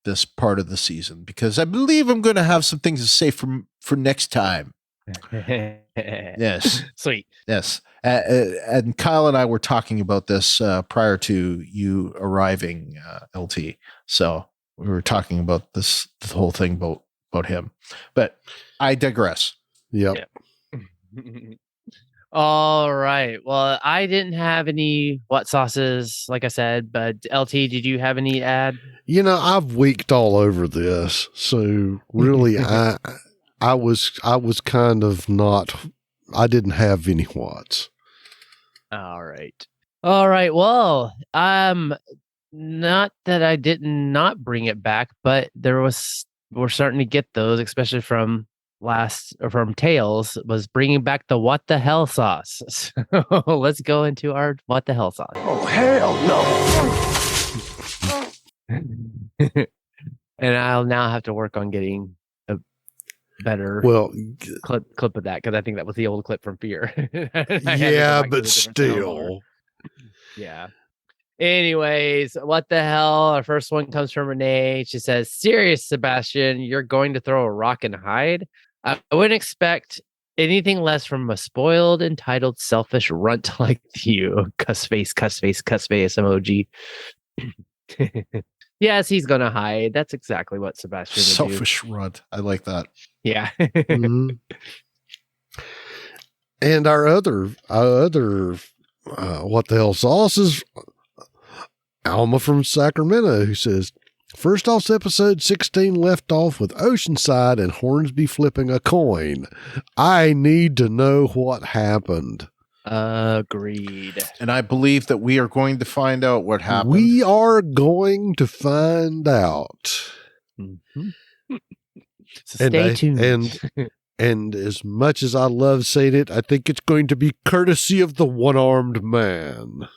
this part of the season, because I believe I'm going to have some things to say for next time. Yes. Sweet. Yes. And Kyle and I were talking about this prior to you arriving, LT. So we were talking about the whole thing about him, but I digress. Yep. All right. Well, I didn't have any what sauces, like I said, but LT, did you have any add? I've weeked all over this, so really, I was kind of not. I didn't have any whats. All right. Well, not that I did not bring it back, but we're starting to get those, especially from from Tails was bringing back the what the hell sauce. So let's go into our what the hell sauce. Oh, hell no. And I'll now have to work on getting a better clip of that, because I think that was the old clip from Fear. Yeah, but still. Yeah. Anyways, what the hell? Our first one comes from Renee. She says, "Serious, Sebastian, you're going to throw a rock and hide? I wouldn't expect anything less from a spoiled, entitled, selfish runt like you." Cuss face emoji. Yes, he's gonna hide. That's exactly what Sebastian would do. Selfish runt. I like that. Yeah. Mhm. And our other what the hell sauce is Alma from Sacramento, who says, "First off's episode 16 left off with Oceanside and Hornsby flipping a coin. I need to know what happened." Agreed. And I believe that we are going to find out what happened. We are going to find out. Mm-hmm. So stay tuned. And as much as I love saying it, I think it's going to be courtesy of the one-armed man.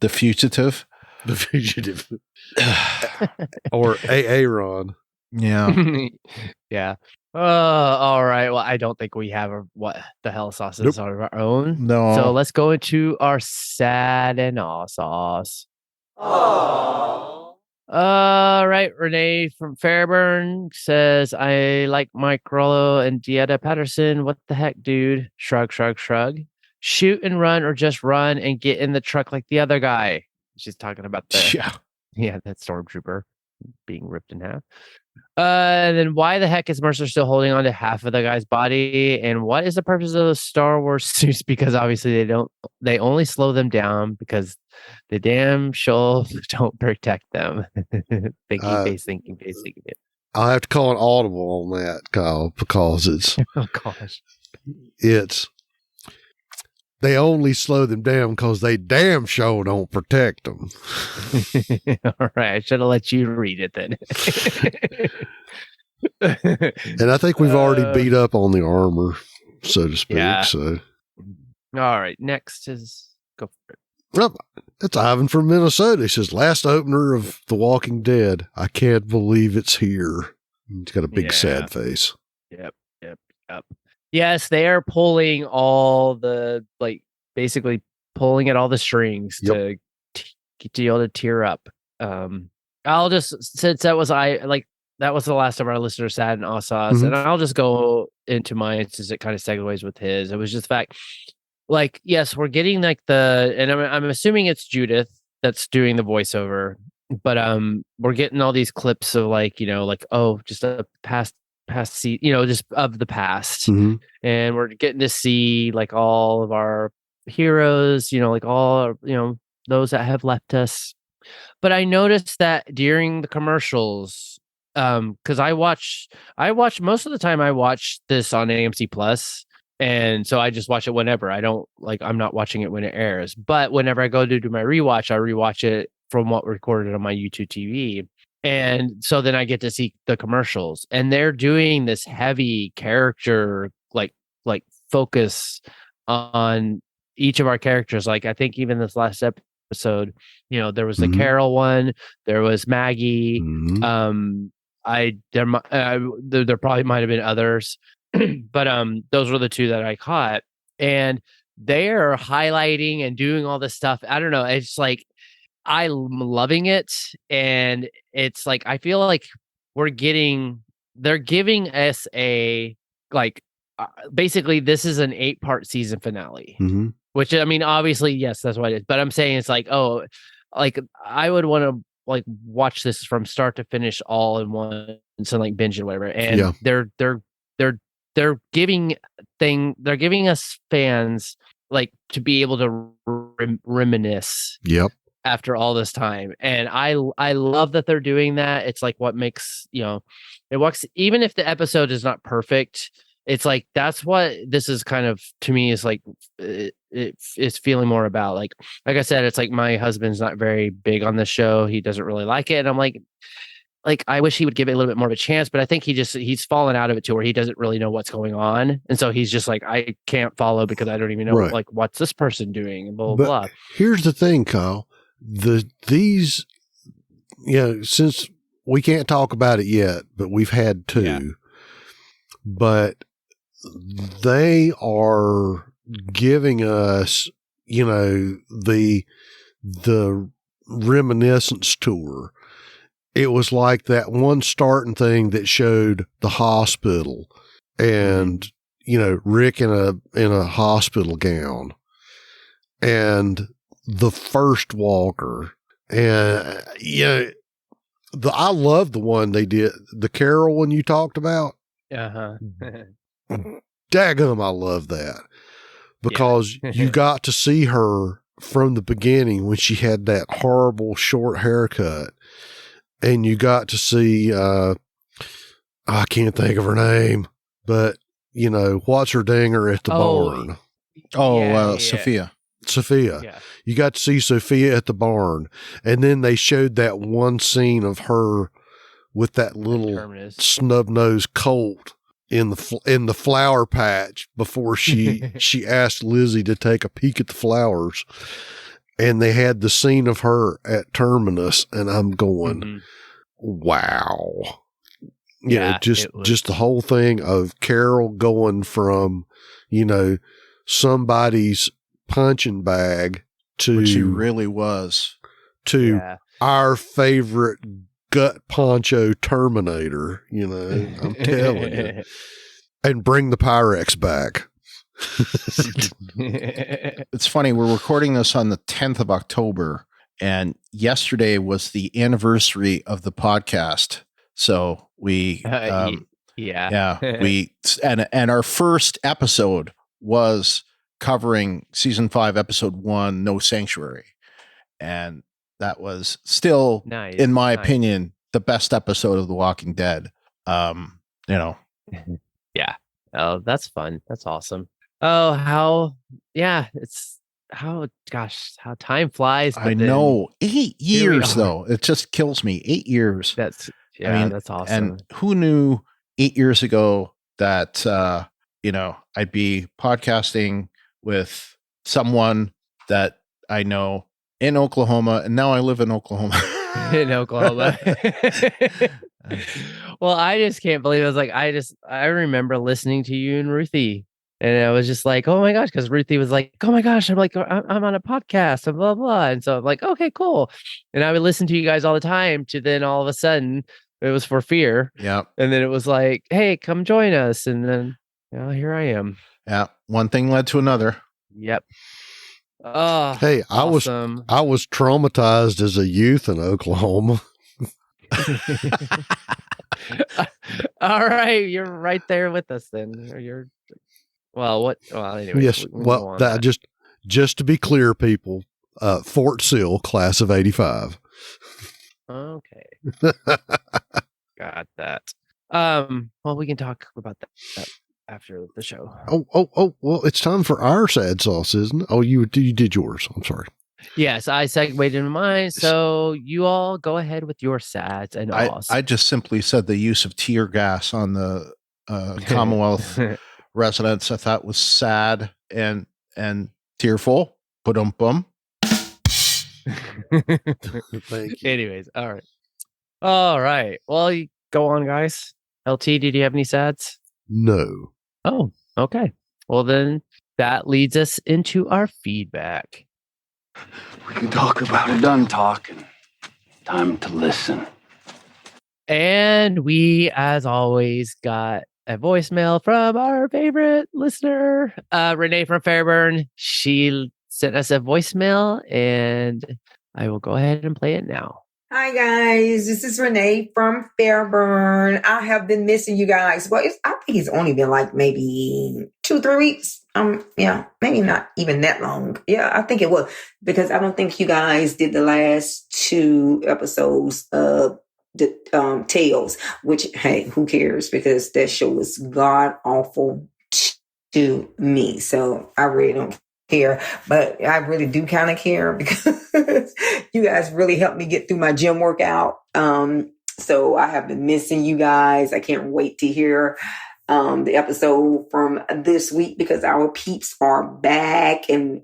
The fugitive. The fugitive. Or Aaron. Yeah. Yeah. All right. Well, I don't think we have what the hell sauces on our own. No. So let's go into our sad and aw sauce. All right. Renee from Fairburn says, "I like Mike Rollo and Dieta Patterson. What the heck, dude? Shrug, shrug, shrug. Shoot and run, or just run and get in the truck like the other guy." She's talking about that stormtrooper being ripped in half. And then why the heck is Mercer still holding on to half of the guy's body? And what is the purpose of the Star Wars suits? Because obviously they only slow them down because the damn show don't protect them. Thinking face. I'll have to call an audible on that, Kyle, because it's oh gosh. They only slow them down because they damn sure don't protect them. All right. I should have let you read it then. And I think we've already beat up on the armor, so to speak. Yeah. So, all right. Next is go for it. Well, that's Ivan from Minnesota. He says, "Last opener of The Walking Dead. I can't believe it's here." He's got a big sad face. Yep. Yes, they are pulling all the, basically pulling at all the strings to get you all to tear up. I'll just, since that was the last of our listener sad and aw sauce, and I'll just go into mine since it kind of segues with his. It was just the fact, yes, we're getting and I'm assuming it's Judith that's doing the voiceover, but we're getting all these clips of just a past just of the past, and we're getting to see all of our heroes, those that have left us. But I noticed that during the commercials, because I watch most of the time I watch this on AMC Plus, and so I just watch it whenever. I don't I'm not watching it when it airs, but whenever I go to do my rewatch, I rewatch it from what recorded on my YouTube TV. And so then I get to see the commercials, and they're doing this heavy character, focus on each of our characters. I think even this last episode, there was the Carol one, there was Maggie. There probably might have been others, but those were the two that I caught, and they're highlighting and doing all this stuff. I don't know. It's I'm loving it, and it's I feel like they're giving us a basically this is an 8-part season finale, which I mean, obviously, yes, that's what it is. But I'm saying it's I would want to watch this from start to finish all in one, so binge and whatever. And they're giving us fans to be able to reminisce. Yep. After all this time, and I love that they're doing that. It's what makes it works, even if the episode is not perfect. It's that's what this is kind of, to me, is it's feeling more about. Like I said, it's my husband's not very big on the show. He doesn't really like it, and I'm like I wish he would give it a little bit more of a chance, but I think he's fallen out of it to where he doesn't really know what's going on. And so he's just like, I can't follow because I don't even know like what's this person doing and blah, blah, blah. Here's the thing, Kyle. These, since we can't talk about it yet, but we've had two, but they are giving us, the reminiscence tour. It was like that one starting thing that showed the hospital and, Rick in a hospital gown and the first walker. And, I love the one they did, the Carol one you talked about. Uh-huh. Daggum, I love that because you got to see her from the beginning when she had that horrible short haircut, and you got to see, I can't think of her name, but what's her dinger at the barn? Sophia. Sophia. You got to see Sophia at the barn, and then they showed that one scene of her with that little snub-nosed colt in the flower patch before she asked Lizzie to take a peek at the flowers, and they had the scene of her at Terminus, and I'm going, wow. Just the whole thing of Carol going from, somebody's punching bag to which she really was to our favorite gut poncho Terminator, I'm telling you, and bring the Pyrex back. It's funny. We're recording this on the 10th of October, and yesterday was the anniversary of the podcast. So we, we, and our first episode was covering season 5, episode 1, No Sanctuary. And that was still, in my opinion, the best episode of The Walking Dead. Yeah. Oh, that's fun. That's awesome. Oh, how time flies. I know. 8 years though. It just kills me. 8 years. That's awesome. And who knew 8 years ago that, I'd be podcasting with someone that I know in Oklahoma, and now I live in Oklahoma. In Oklahoma. Well, I just can't believe it. I was like, I remember listening to you and Ruthie, and I was just like, oh my gosh, because Ruthie was like, oh my gosh, I'm like, I'm on a podcast and blah blah, and so I'm like, okay, cool. And I would listen to you guys all the time. To then all of a sudden, it was for Fear. Yeah. And then it was like, hey, come join us, and then here I am. Yeah. One thing led to another. Yep. Oh, hey, awesome. I was traumatized as a youth in Oklahoma. All right, you're right there with us then. Anyway. Yes. Just to be clear, people, Fort Sill, class of 85. Okay. Got that. Well, we can talk about that after the show. Oh, well, it's time for our sad sauce, isn't it? Oh, you did yours. I'm sorry. Yes, I segued into mine. So you all go ahead with your sads and awes. I just simply said the use of tear gas on the Commonwealth residents I thought was sad and tearful. Ba-dum-bum. Thank you. Anyways, all right. Well, you go on, guys. LT, did you have any sads? No. Oh, okay. Well, then that leads us into our feedback. We can talk about it. Done talking. Time to listen. And we, as always, got a voicemail from our favorite listener, Renee from Fairburn. She sent us a voicemail, and I will go ahead and play it now. Hi, guys. This is Renee from Fairburn. I have been missing you guys. Well, I think it's only been like maybe 2-3 weeks. Maybe not even that long. Yeah, I think it was, because I don't think you guys did the last 2 episodes of the Tales, which, hey, who cares? Because that show was god awful to me. So I really don't care, but I really do kind of care because you guys really helped me get through my gym workout. So I have been missing you guys. I can't wait to hear the episode from this week because our peeps are back. And,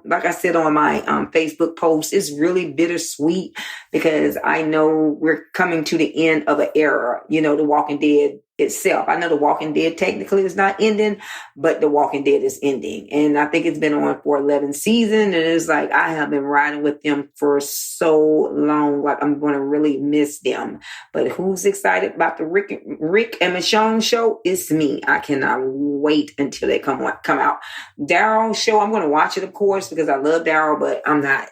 like I said on my Facebook post, it's really bittersweet because I know we're coming to the end of an era, The Walking Dead itself. I know The Walking Dead technically is not ending, but The Walking Dead is ending. And I think it's been on for 11 seasons. And it's like, I have been riding with them for so long. Like, I'm going to really miss them. But who's excited about the Rick and Michonne show? It's me. I cannot wait until they come out. Daryl show, I'm going to watch it, of course, because I love Daryl, but I'm not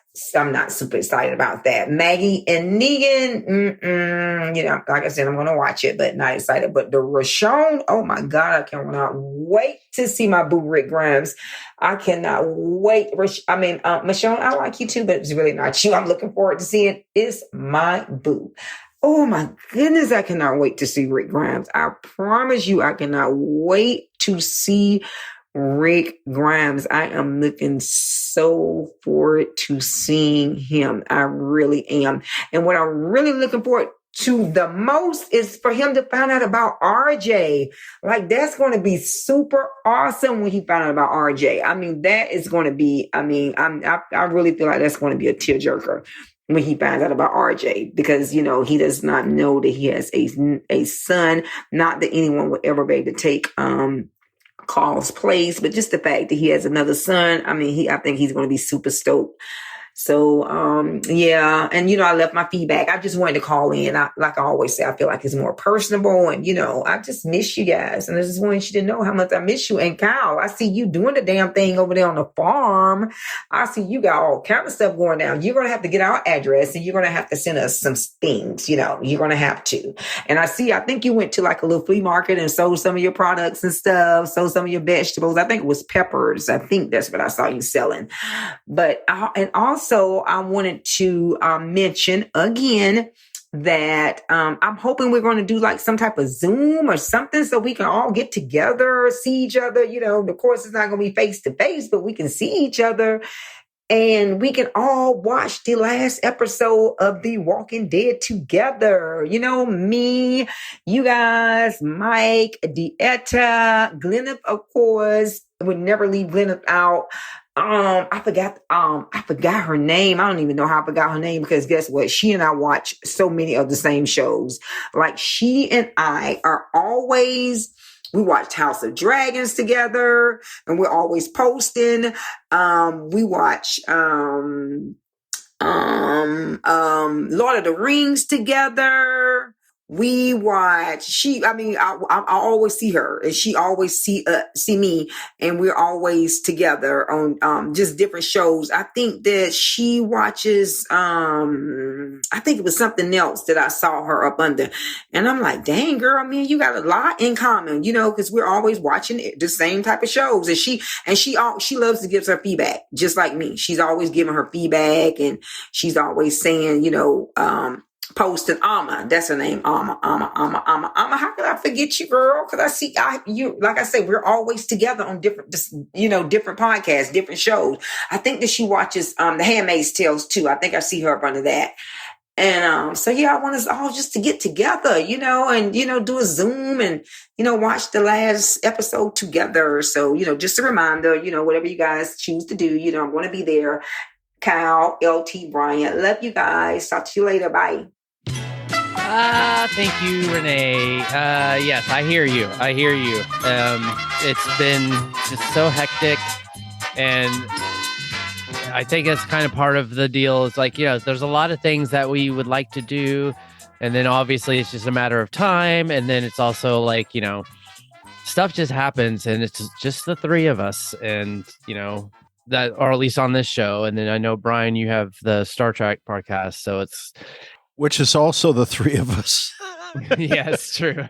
super excited about that. Maggie and Negan, like I said, I'm going to watch it, but not excited. But the Rashawn, oh my God, I cannot wait to see my boo Rick Grimes. I cannot wait. Michonne, I like you too, but it's really not you. I'm looking forward to seeing It's my boo. Oh my goodness, I cannot wait to see Rick Grimes. I promise you, I cannot wait to see Rick Grimes. I am looking so forward to seeing him. I really am. And what I'm really looking forward to the most is for him to find out about RJ. Like, that's going to be super awesome when he found out about RJ. I mean, that is going to be, I really feel like that's going to be a tearjerker when he finds out about RJ, because, he does not know that he has a son, not that anyone would ever be able to take, Carl's place, but just the fact that he has another son, I think he's going to be super stoked. So, yeah. And, I left my feedback. I just wanted to call in. Like I always say, I feel like it's more personable and, I just miss you guys. And I just wanted you to know how much I miss you. And Kyle, I see you doing the damn thing over there on the farm. I see you got all kind of stuff going down. You're going to have to get our address and you're going to have to send us some things, you're going to have to. And I think you went to like a little flea market and sold some of your products and stuff, sold some of your vegetables. I think it was peppers. I think that's what I saw you selling. But, and also, I wanted to mention again that I'm hoping we're going to do like some type of Zoom or something so we can all get together, see each other. Of course, it's not going to be face to face, but we can see each other and we can all watch the last episode of The Walking Dead together. Me, you guys, Mike, Dieta, Gleneth, of course, would never leave Gleneth out. I forgot her name. I don't even know how I forgot her name because guess what? She and I watch so many of the same shows. Like she and I are always, we watched House of Dragons together and we're always posting. We watch, Lord of the Rings together. We watch, I always see her and she always see me and we're always together on, just different shows. I think that she watches, I think it was something else that I saw her up under. And I'm like, dang girl, you got a lot in common, cause we're always watching the same type of shows. And she loves to give her feedback just like me. She's always giving her feedback and she's always saying, posting Alma, that's her name, Alma. How could I forget you, girl? Because I see you. Like I said, we're always together on different podcasts, different shows. I think that she watches The Handmaid's Tales too. I think I see her up under that. And so yeah, I want us all just to get together, and do a Zoom and watch the last episode together. So just a reminder, whatever you guys choose to do, I'm going to be there. Kyle, LT, Bryant, love you guys. Talk to you later. Bye. Thank you, Renee. Yes, I hear you. It's been just so hectic, and I think it's kind of part of the deal. It's like, there's a lot of things that we would like to do, and then obviously it's just a matter of time, and then it's also like, stuff just happens, and it's just the three of us, and that, or at least on this show. And then I know, Brian, you have the Star Trek podcast, so it's, which is also the three of us. Yes, true.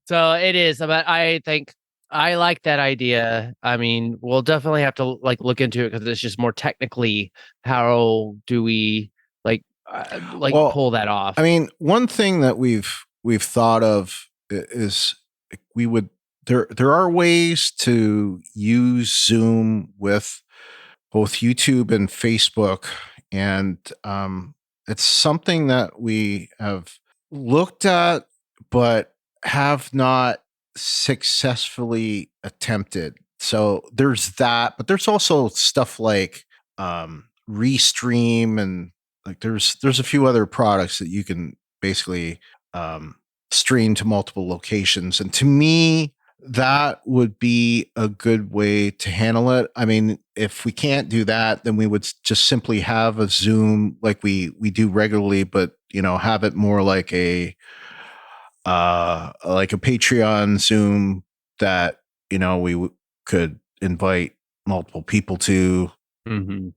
So it is, but I think I like that idea. We'll definitely have to look into it because it's just more technically, how do we pull that off? One thing that we've thought of is there are ways to use Zoom with both YouTube and Facebook, and it's something that we have looked at, but have not successfully attempted. So there's that, but there's also stuff like Restream, and like there's a few other products that you can basically stream to multiple locations. And to me, that would be a good way to handle it. I mean, if we can't do that, then we would just simply have a Zoom like we do regularly, but have it more like a Patreon Zoom that we could invite multiple people to, and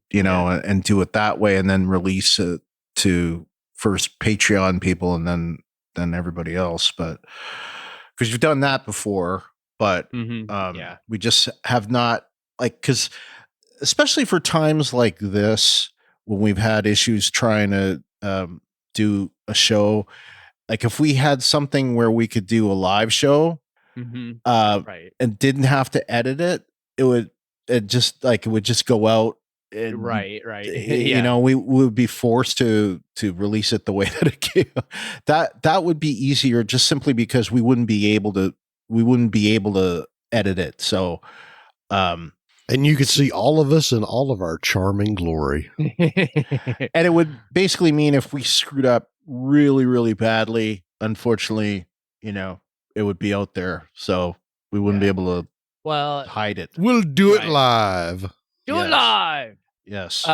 do it that way, and then release it to first Patreon people and then everybody else. But because you've done that before, but we just have not, like, because especially for times like this when we've had issues trying to do a show, like if we had something where we could do a live show and didn't have to edit it, it would just go out. And, we would be forced to release it the way that it came. That would be easier, just simply because we wouldn't be able to edit it. So, and you could see all of us in all of our charming glory. And it would basically mean if we screwed up really, really badly, unfortunately, it would be out there. So we wouldn't be able to hide it. We'll do it live. Do it live. Yes.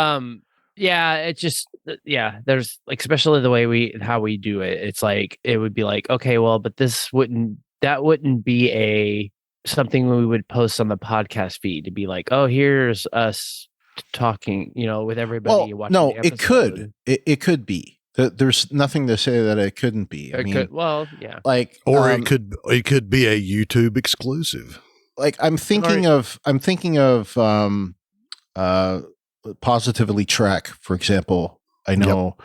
It's just, there's like, especially the way how we do it. It's like, it would be like, okay, well, but that wouldn't be something we would post on the podcast feed to be like, oh, here's us talking, with everybody. Watching no, the episode. it could be. There's nothing to say that it couldn't be. It could be a YouTube exclusive. Like I'm thinking of Positively Trek, for example. I know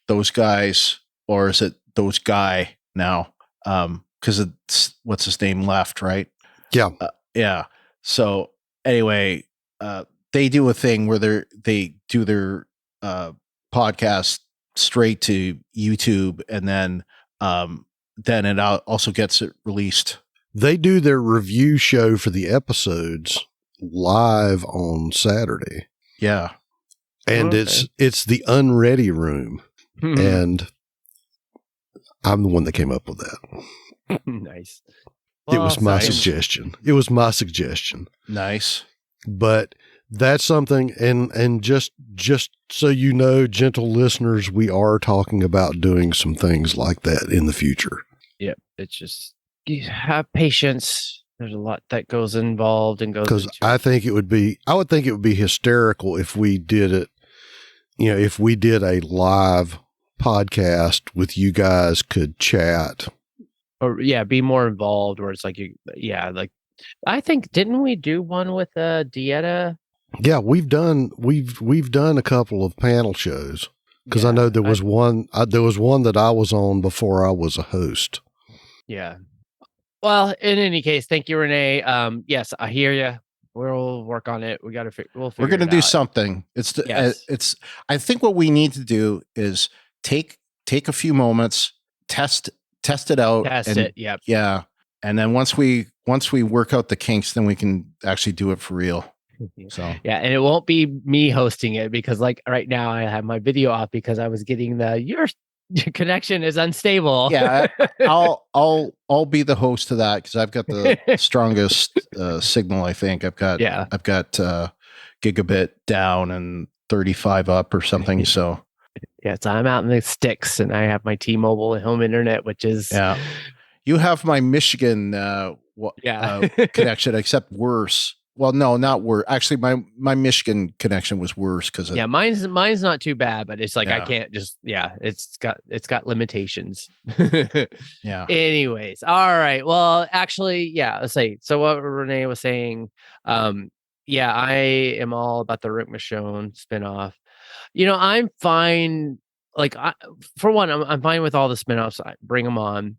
those guys, or is it those guy now? Because it's what's his name left, right? Yeah. So anyway, they do a thing where they do their podcast straight to YouTube, and then it also gets it released. They do their review show for the episodes live on Saturday. Yeah. And it's the Unready Room. And I'm the one that came up with that. Nice. It was my suggestion. It was my suggestion. Nice. But that's something, and just so you know, gentle listeners, we are talking about doing some things like that in the future. Yep. It's just, you have patience. There's a lot that goes involved and goes. Because I would think it would be hysterical if we did it. If we did a live podcast with you guys could chat. Or be more involved, where it's like I think, didn't we do one with Dieta? Yeah, we've done a couple of panel shows, because I know there was one that I was on before I was a host. Yeah. Well, in any case, thank you, Renee. Yes, I hear you. We'll work on it. We're going to do something. I think what we need to do is take a few moments, test it out. Yep. Yeah. And then once we work out the kinks, then we can actually do it for real. So and it won't be me hosting it, because like right now I have my video off because I was getting your connection is unstable. Yeah, I'll be the host to that, because I've got the strongest signal. I think I've got gigabit down and 35 up or something. So so I'm out in the sticks, and I have my T-Mobile home internet, which is You have my Michigan connection, except worse. Well, no, not worse. Actually, my Michigan connection was worse because mine's not too bad, but it's like I can't just it's got limitations. Yeah. Anyways, all right. Well, actually, let's say so. What Renee was saying, I am all about the Rick Michonne spinoff. I'm fine. Like, for one, I'm fine with all the spinoffs. Bring them on.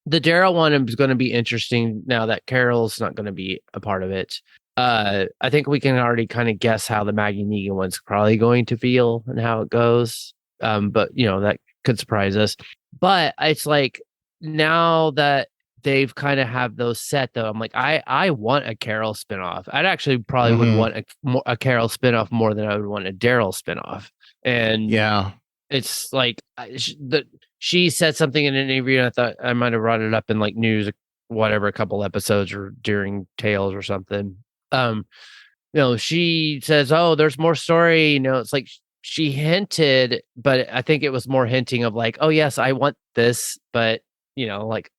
The Daryl one is going to be interesting now that Carol's not going to be a part of it. I think we can already kind of guess how the Maggie Negan one's probably going to feel and how it goes. But that could surprise us. But it's like now that they've kind of have those set though, I'm like, I want a Carol spinoff. I'd actually probably would want a Carol spinoff more than I would want a Daryl spinoff. And it's like she said something in an interview, and I thought I might have brought it up in like news, whatever, a couple episodes or during Tales or something. She says, "Oh, there's more story." It's like she hinted, but I think it was more hinting of like, "Oh yes, I want this," but like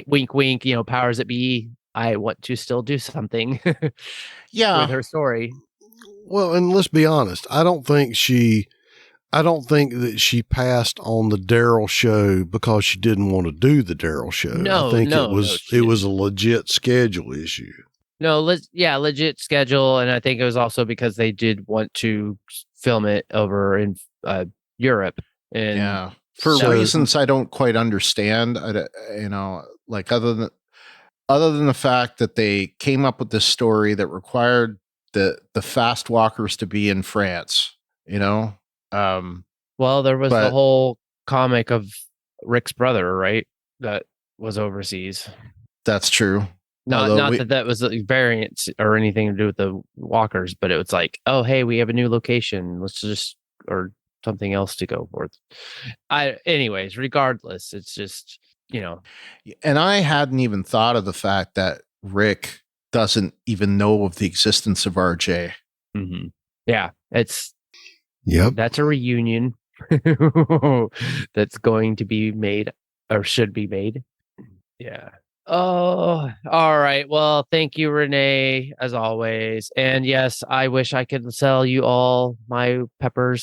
wink, wink. Powers that be, I want to still do something. With her story. Well, and let's be honest, I don't think that she passed on the Daryl show because she didn't want to do the Daryl show. No, I think it was a legit schedule issue. No, legit schedule, and I think it was also because they did want to film it over in Europe. And for reasons I don't quite understand. Like other than the fact that they came up with this story that required the fast walkers to be in France. Well, there was the whole comic of Rick's brother, right? That was overseas. That's true. Not that was a variant or anything to do with the walkers, but it was like, oh, hey, we have a new location. Let's just, or something else to go for. Anyways, regardless, it's just, And I hadn't even thought of the fact that Rick doesn't even know of the existence of RJ. Mm-hmm. Yeah, that's a reunion that's going to be made or should be made. Yeah. Oh, all right. Well, thank you, Renee, as always. And yes, I wish I could sell you all my pepper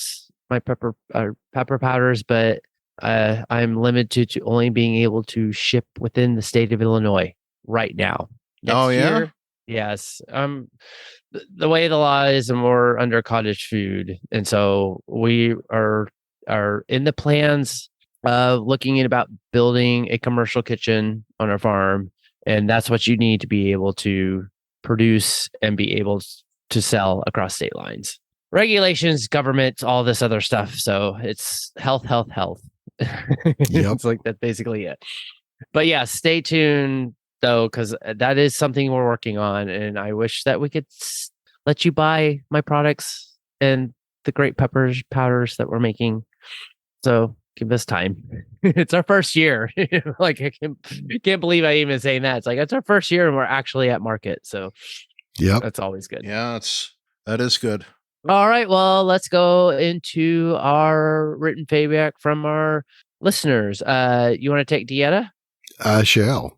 powders, but I'm limited to only being able to ship within the state of Illinois right now. Next year, yes. The way the law is, we're under cottage food, and so we are in the plans looking at about building a commercial kitchen on our farm, and that's what you need to be able to produce and be able to sell across state lines. Regulations, government, all this other stuff. So it's health. It's like that's basically it. But yeah, stay tuned though, because that is something we're working on, and I wish that we could let you buy my products and the great powders that we're making. So give us time. It's our first year. Like I can't believe I even saying that. It's like it's our first year and we're actually at market. So that's always good. Yeah, that is good. All right. Well, let's go into our written feedback from our listeners. You want to take Dieta? I shall.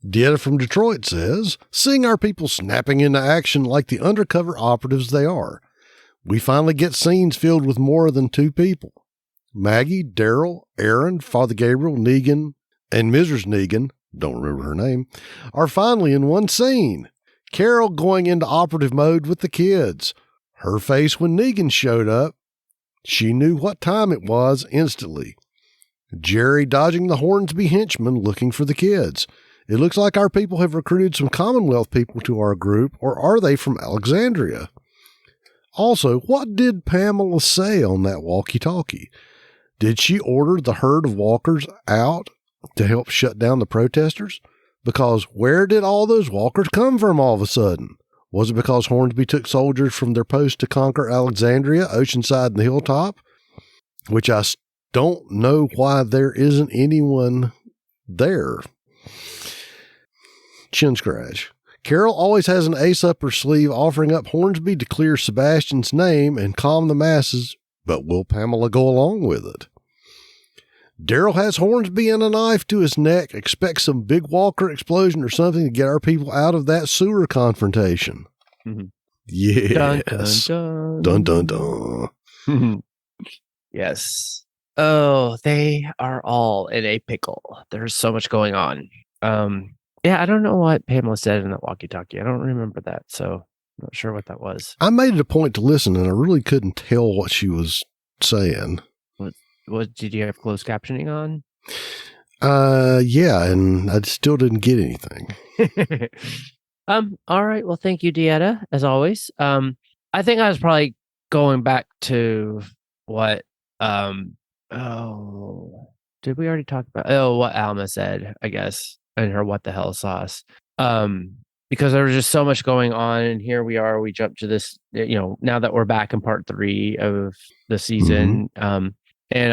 Dieta from Detroit says, seeing our people snapping into action like the undercover operatives they are. We finally get scenes filled with more than two people. Maggie, Daryl, Aaron, Father Gabriel, Negan, and Mrs. Negan, don't remember her name, are finally in one scene. Carol going into operative mode with the kids. Her face when Negan showed up. She knew what time it was instantly. Jerry dodging the Hornsby henchmen looking for the kids. It looks like our people have recruited some Commonwealth people to our group, or are they from Alexandria? Also, what did Pamela say on that walkie-talkie? Did she order the herd of walkers out to help shut down the protesters? Because where did all those walkers come from all of a sudden? Was it because Hornsby took soldiers from their post to conquer Alexandria, Oceanside, and the Hilltop? Which I don't know why there isn't anyone there. Chin scratch. Carol always has an ace up her sleeve offering up Hornsby to clear Sebastian's name and calm the masses, but will Pamela go along with it? Daryl has Hornsby and a knife to his neck, expects some big walker explosion or something to get our people out of that sewer confrontation. Mm-hmm. Yes. Dun, dun, dun, dun. dun. Yes. Oh, they are all in a pickle. There's so much going on. Yeah, I don't know what Pamela said in that walkie-talkie. I don't remember that, so I'm not sure what that was. I made it a point to listen, and I really couldn't tell what she was saying. What did you have closed captioning on? Yeah, and I still didn't get anything. All right. Well, thank you, Dieta, as always. I think I was probably going back to what Oh, did we already talk about what Alma said, I guess, and her what the hell sauce? Because there was just so much going on, and here we are, we jump to this, now that we're back in part 3 of the season. And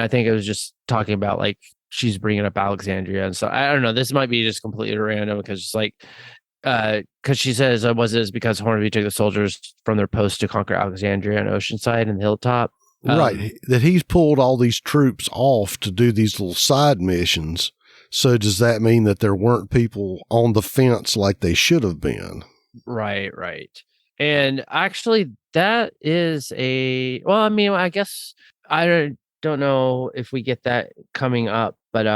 I think it was just talking about like she's bringing up Alexandria, and so I don't know, this might be just completely random because it's like because she says was it because Hornby took the soldiers from their post to conquer Alexandria and Oceanside and the hilltop. Right, that he's pulled all these troops off to do these little side missions. So does that mean that there weren't people on the fence like they should have been? Right. And actually, that is I guess I don't know if we get that coming up, but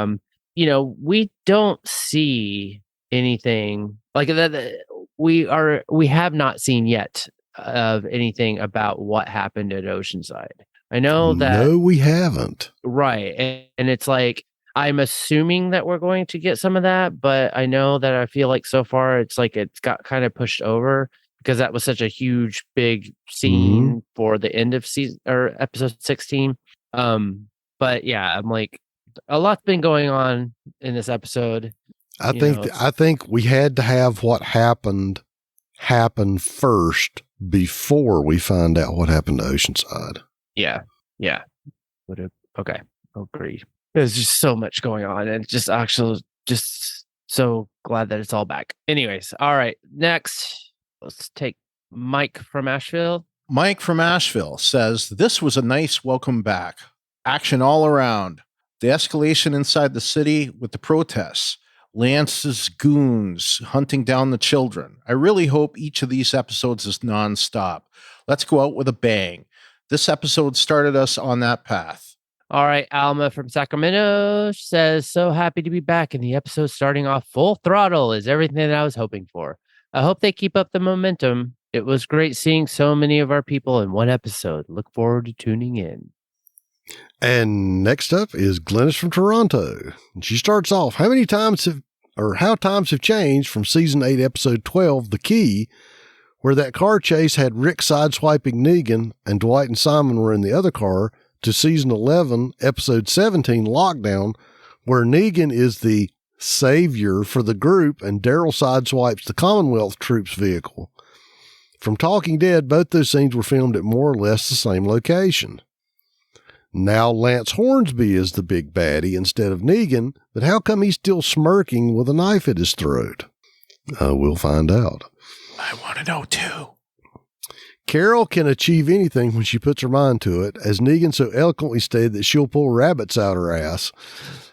we don't see anything like that. We have not seen yet of anything about what happened at Oceanside. I know that. No, we haven't. Right. And it's like, I'm assuming that we're going to get some of that, but I know that I feel like so far it's like it's got kind of pushed over because that was such a huge, big scene for the end of season or episode 16. But yeah, I'm like, a lot's been going on in this episode. I think we had to have what happened happen first before we find out what happened to Oceanside. Yeah. Okay. Agreed. There's just so much going on, and just so glad that it's all back. Anyways, all right. Next, let's take Mike from Asheville. Mike from Asheville says, "This was a nice welcome back. Action all around. The escalation inside the city with the protests. Lance's goons hunting down the children. I really hope each of these episodes is nonstop. Let's go out with a bang. This episode started us on that path." All right, Alma from Sacramento says, "So happy to be back, and the episode starting off full throttle is everything that I was hoping for. I hope they keep up the momentum. It was great seeing so many of our people in one episode. Look forward to tuning in." And next up is Glennis from Toronto. And she starts off, how times have changed from season 8, episode 12, The Key, where that car chase had Rick sideswiping Negan and Dwight and Simon were in the other car, to season 11, episode 17, Lockdown, where Negan is the savior for the group and Daryl sideswipes the Commonwealth troops vehicle. From Talking Dead, both those scenes were filmed at more or less the same location. Now Lance Hornsby is the big baddie instead of Negan, but how come he's still smirking with a knife at his throat? We'll find out. I want to know too. Carol can achieve anything when she puts her mind to it, as Negan so eloquently stated that she'll pull rabbits out her ass.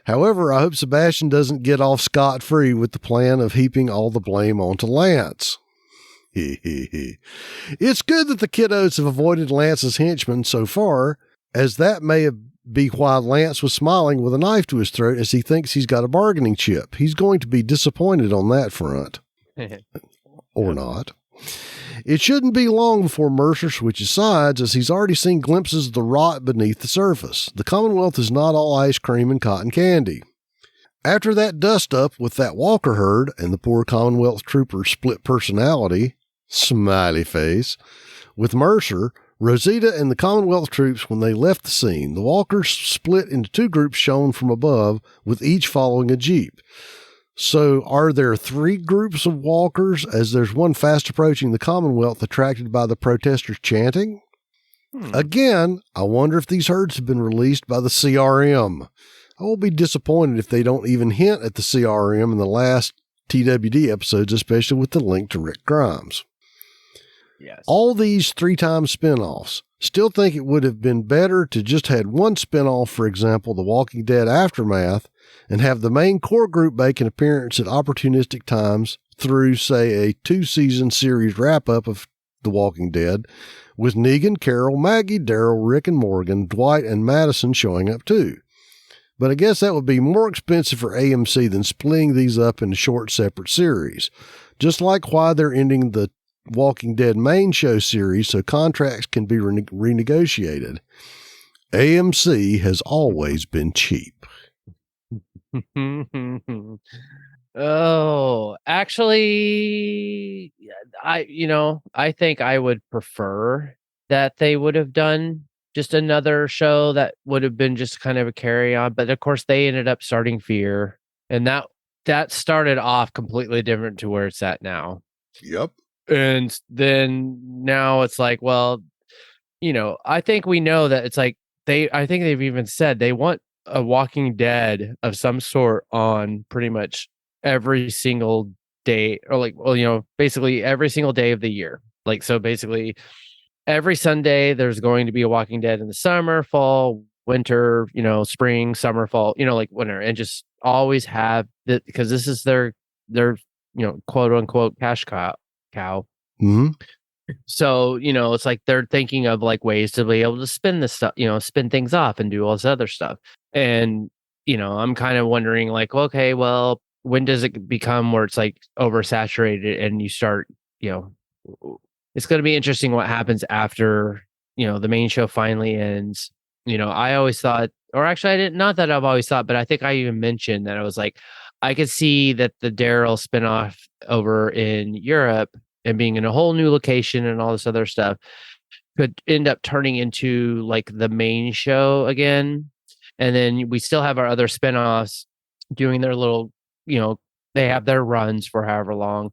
However, I hope Sebastian doesn't get off scot-free with the plan of heaping all the blame onto Lance. It's good that the kiddos have avoided Lance's henchmen so far, as that may be why Lance was smiling with a knife to his throat as he thinks he's got a bargaining chip. He's going to be disappointed on that front. Or not. It shouldn't be long before Mercer switches sides, as he's already seen glimpses of the rot beneath the surface. The Commonwealth is not all ice cream and cotton candy. After that dust-up with that Walker herd and the poor Commonwealth trooper's split personality, smiley face, with Mercer, Rosita and the Commonwealth troops, when they left the scene, the Walkers split into 2 groups shown from above, with each following a jeep. So are there 3 groups of walkers, as there's one fast approaching the Commonwealth attracted by the protesters chanting? Again, I wonder if these herds have been released by the CRM. I will be disappointed if they don't even hint at the CRM in the last TWD episodes, especially with the link to Rick Grimes. Yes. All these 3-time spinoffs. Still think it would have been better to just had one spinoff, for example, The Walking Dead Aftermath, and have the main core group make an appearance at opportunistic times through, say, a 2-season series wrap-up of The Walking Dead, with Negan, Carol, Maggie, Daryl, Rick, and Morgan, Dwight, and Madison showing up too. But I guess that would be more expensive for AMC than splitting these up into short separate series. Just like why they're ending the Walking Dead main show series so contracts can be renegotiated. AMC has always been cheap. Oh, actually, I think I would prefer that they would have done just another show that would have been just kind of a carry on. But of course, they ended up starting Fear, and that started off completely different to where it's at now. Yep. And then now it's like, well, I think we know that it's like I think they've even said they want a Walking Dead of some sort on pretty much every single day, or like, well, basically every single day of the year. Like, so basically every Sunday there's going to be a Walking Dead in the summer, fall, winter, spring, summer, fall, like winter, and just always have that, because this is their quote unquote cash cow. Mm-hmm. So, it's like they're thinking of like ways to be able to spin this stuff, spin things off and do all this other stuff. And, I'm kind of wondering like, okay, well, when does it become where it's like oversaturated and you start, it's going to be interesting what happens after, the main show finally ends. I always thought, or actually I didn't, not that I've always thought, but I think I even mentioned that I was like, I could see that the Daryl spinoff over in Europe and being in a whole new location and all this other stuff could end up turning into like the main show again. And then we still have our other spinoffs doing their little, they have their runs for however long,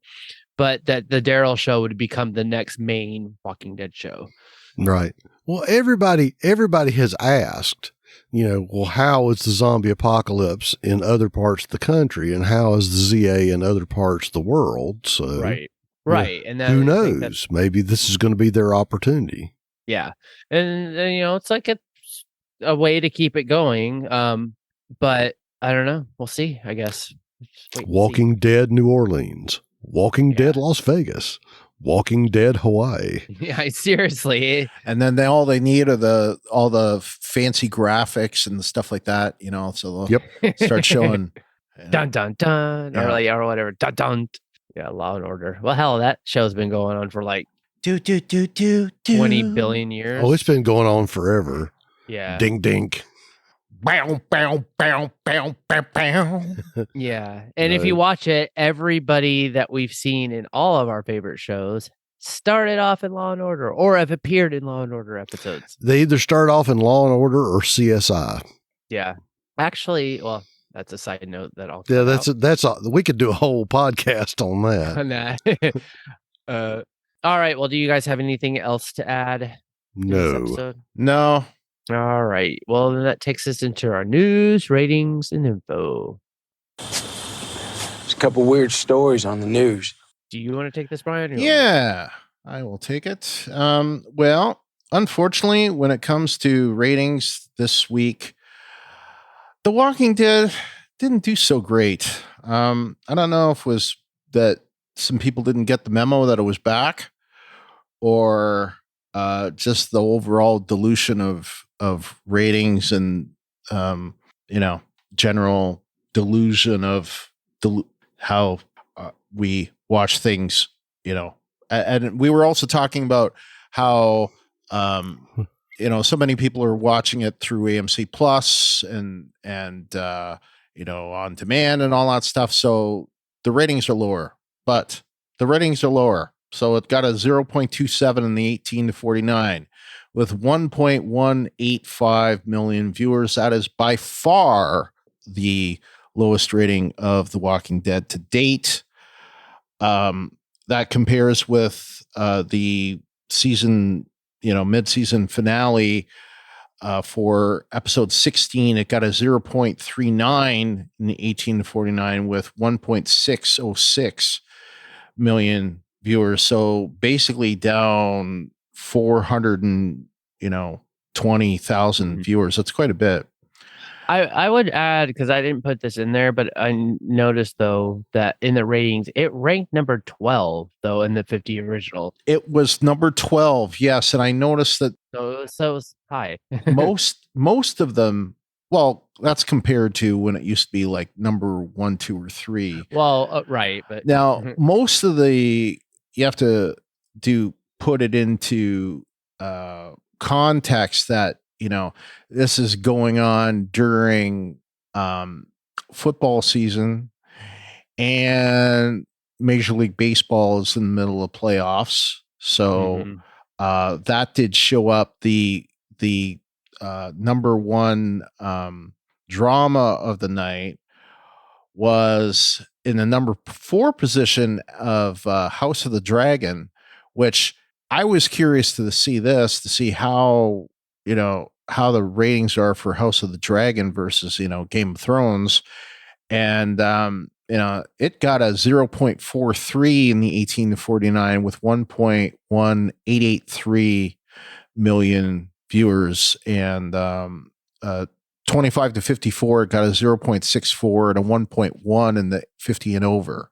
but that the Daryl show would become the next main Walking Dead show. Right. Well, everybody has asked, well, how is the zombie apocalypse in other parts of the country, and how is the ZA in other parts of the world? So Right. And who knows? Maybe this is going to be their opportunity. Yeah. And it's like a way to keep it going. But I don't know. We'll see, I guess. Walking Dead New Orleans, Walking Dead Las Vegas, Walking Dead Hawaii. Yeah, seriously. And then all they need are all the fancy graphics and the stuff like that, so they'll start showing dun dun dun, or whatever. Dun dun. Yeah, Law and Order. Well, hell, that show's been going on for like 20 billion years. Oh, it's been going on forever. Yeah. Ding dink. Bow, bow, bow, bow, bow, bow. Yeah. And if you watch it, everybody that we've seen in all of our favorite shows started off in Law and Order or have appeared in Law and Order episodes. They either start off in Law and Order or CSI. Yeah. Actually, well, that's a side note that I'll. Yeah, that's we could do a whole podcast on that. All right. Well, do you guys have anything else to add? No. No. All right. Well, then that takes us into our news, ratings, and info. There's a couple weird stories on the news. Do you want to take this, Brian? Yeah, I will take it. Well, unfortunately, when it comes to ratings this week, The Walking Dead didn't do so great. I don't know if it was that some people didn't get the memo that it was back, or just the overall dilution of ratings and general delusion of how we watch things. And we were also talking about how so many people are watching it through AMC Plus and on demand and all that stuff. So the ratings are lower, So it got a 0.27 in the 18 to 49 with 1.185 million viewers. That is by far the lowest rating of The Walking Dead to date. That compares with the season, mid-season finale for episode 16. It got a 0.39 in the 18 to 49 with 1.606 million viewers. So basically down 420,000 viewers. That's quite a bit. I would add, because I didn't put this in there, but I noticed though that in the ratings it ranked number 12 though in the 50 original. It was number 12, yes, and I noticed that. So it was high. most of them. Well, that's compared to when it used to be like number 1, 2, or 3. Well, right, but now most of you have to put it into context that this is going on during football season, and Major League Baseball is in the middle of playoffs. So that did show up. The the number one drama of the night was in the number 4 position of House of the Dragon, which I was curious to see how, how the ratings are for House of the Dragon versus, Game of Thrones. And, it got a 0.43 in the 18 to 49 with 1.1883 million viewers. And 25 to 54, it got a 0.64 and a 1.1 in the 50 and over.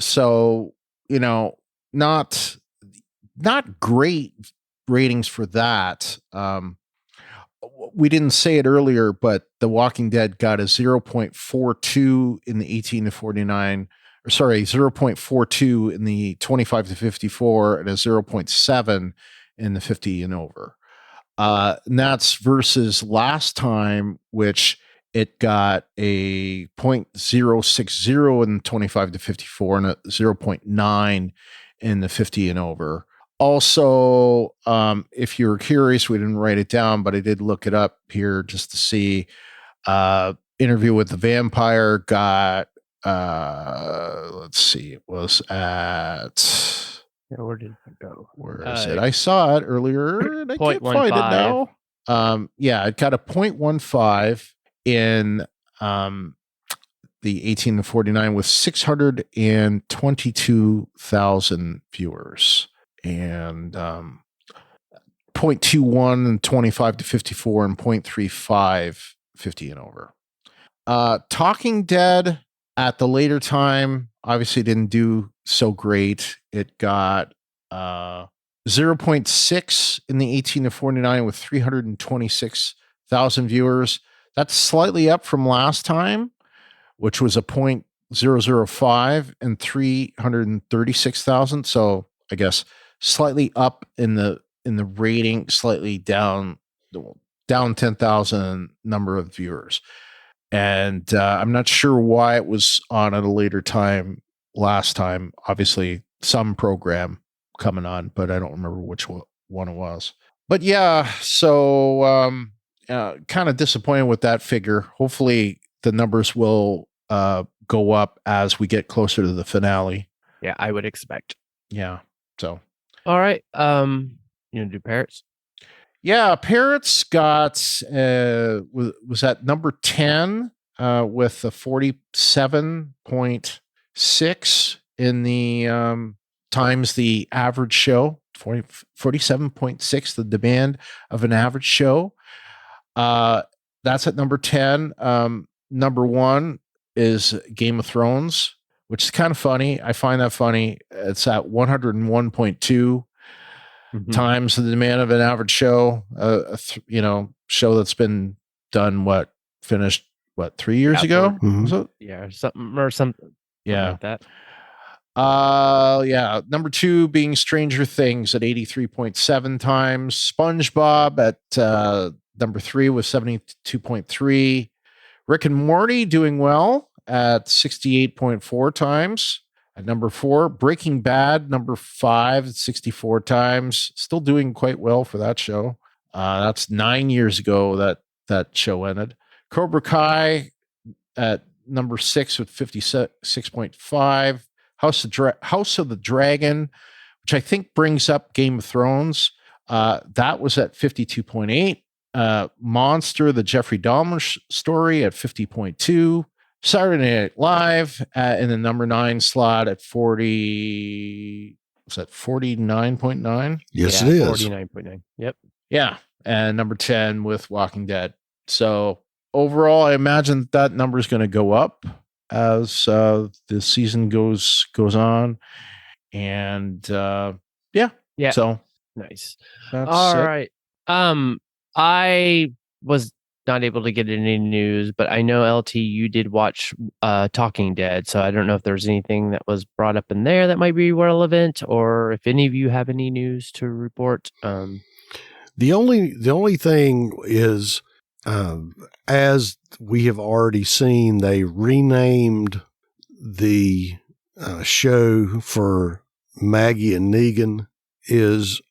So, not great ratings for that. We didn't say it earlier, but The Walking Dead got a 0.42 in the 18 to 49, 0.42 in the 25 to 54, and a 0.7 in the 50 and over. And that's versus last time, which it got a 0.060 in 25 to 54 and a 0.9 in the 50 and over. Also, if you're curious, we didn't write it down, but I did look it up here just to see. Interview with the Vampire got, let's see, it was at... Where did it go? Where is it? I saw it earlier and I can't find it now. It got a 0.15 in the 18 to 49 with 622,000 viewers. And 0.21 in 25 to 54 and 0.35 50 and over. Talking Dead at the later time obviously didn't do so great. It got 0.6 in the 18 to 49 with 326,000 viewers. That's slightly up from last time, which was a 0.005 and 336,000. So I guess slightly up in the rating, slightly down 10,000 number of viewers. And I'm not sure why it was on at a later time last time. Obviously, some program coming on, but I don't remember which one it was. But yeah, so kind of disappointed with that figure. Hopefully, the numbers will go up as we get closer to the finale. Yeah, I would expect. Yeah. So. All right. You want to do Parrots? Yeah, Parrots got was at number 10 with a 47.6 in the times the average show. 47.6, the demand of an average show. That's at number 10. Number 1 is Game of Thrones, which is kind of funny. I find that funny. It's at 101.2 times the demand of an average show. Show that's been done, finished 3 years ago? Yeah, something. Yeah. Like that. Number 2 being Stranger Things at 83.7 times. SpongeBob at number 3 with 72.3. Rick and Morty doing well at 68.4 times. At number 4, Breaking Bad, number 5 at 64 times. Still doing quite well for that show. That's 9 years ago that show ended. Cobra Kai at number 6 with 56.5. House of the Dragon, which I think brings up Game of Thrones. That was at 52.8. Monster, the Jeffrey Dahmer story at 50.2. Saturday Night Live in the number 9 slot at 40. Was that 49.9? Yes, it is. 49.9. Yep. Yeah. And number 10 with Walking Dead. So overall, I imagine that number is going to go up as the season goes on. And yeah. So nice. That's all it. right. I was not able to get any news, but I know LT, you did watch Talking Dead, so I don't know if there's anything that was brought up in there that might be relevant, or if any of you have any news to report. The only thing is, as we have already seen, they renamed the show for Maggie and Negan is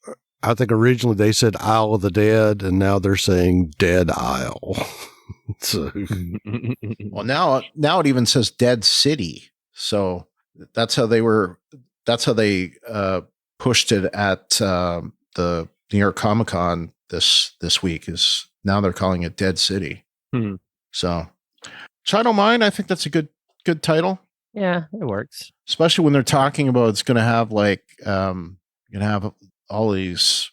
I think originally they said Isle of the Dead, and now they're saying Dead Isle. So, well, now it even says Dead City. So that's how they pushed it at the New York Comic Con this week. Is now they're calling it Dead City. So I don't mind. I think that's a good title. Yeah, it works. Especially when they're talking about it's going to have have all these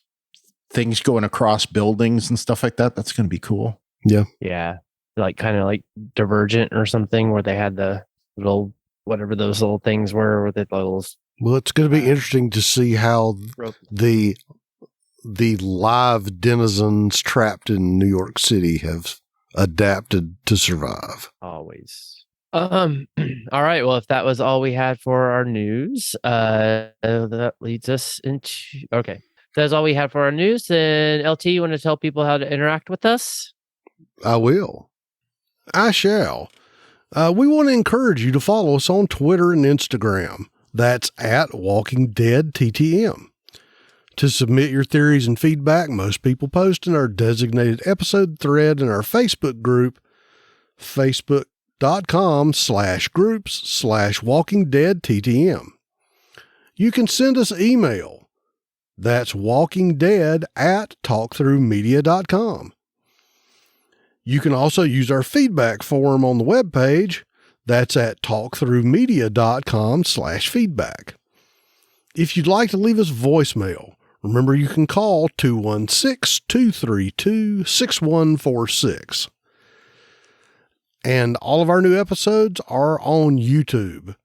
things going across buildings and stuff like that. That's going to be cool. Yeah. Yeah. Like kind of like Divergent or something where they had the little, whatever those little things were with the little. Well, it's going to be interesting to see how the live denizens trapped in New York City have adapted to survive. Always. All right. Well, if that was all we had for our news, that leads us into, okay. If that's all we had for our news, then LT, you want to tell people how to interact with us? I will. I shall. We want to encourage you to follow us on Twitter and Instagram. That's at Walking Dead TTM. To submit your theories and feedback, most people post in our designated episode thread in our Facebook group, facebook.com/groups/WalkingDeadTTM. You can send us email. That's walkingdead@talkthroughmedia.com. You can also use our feedback form on the webpage. That's at talkthroughmedia.com/feedback. If you'd like to leave us voicemail, remember you can call 216-232-6146. And all of our new episodes are on YouTube.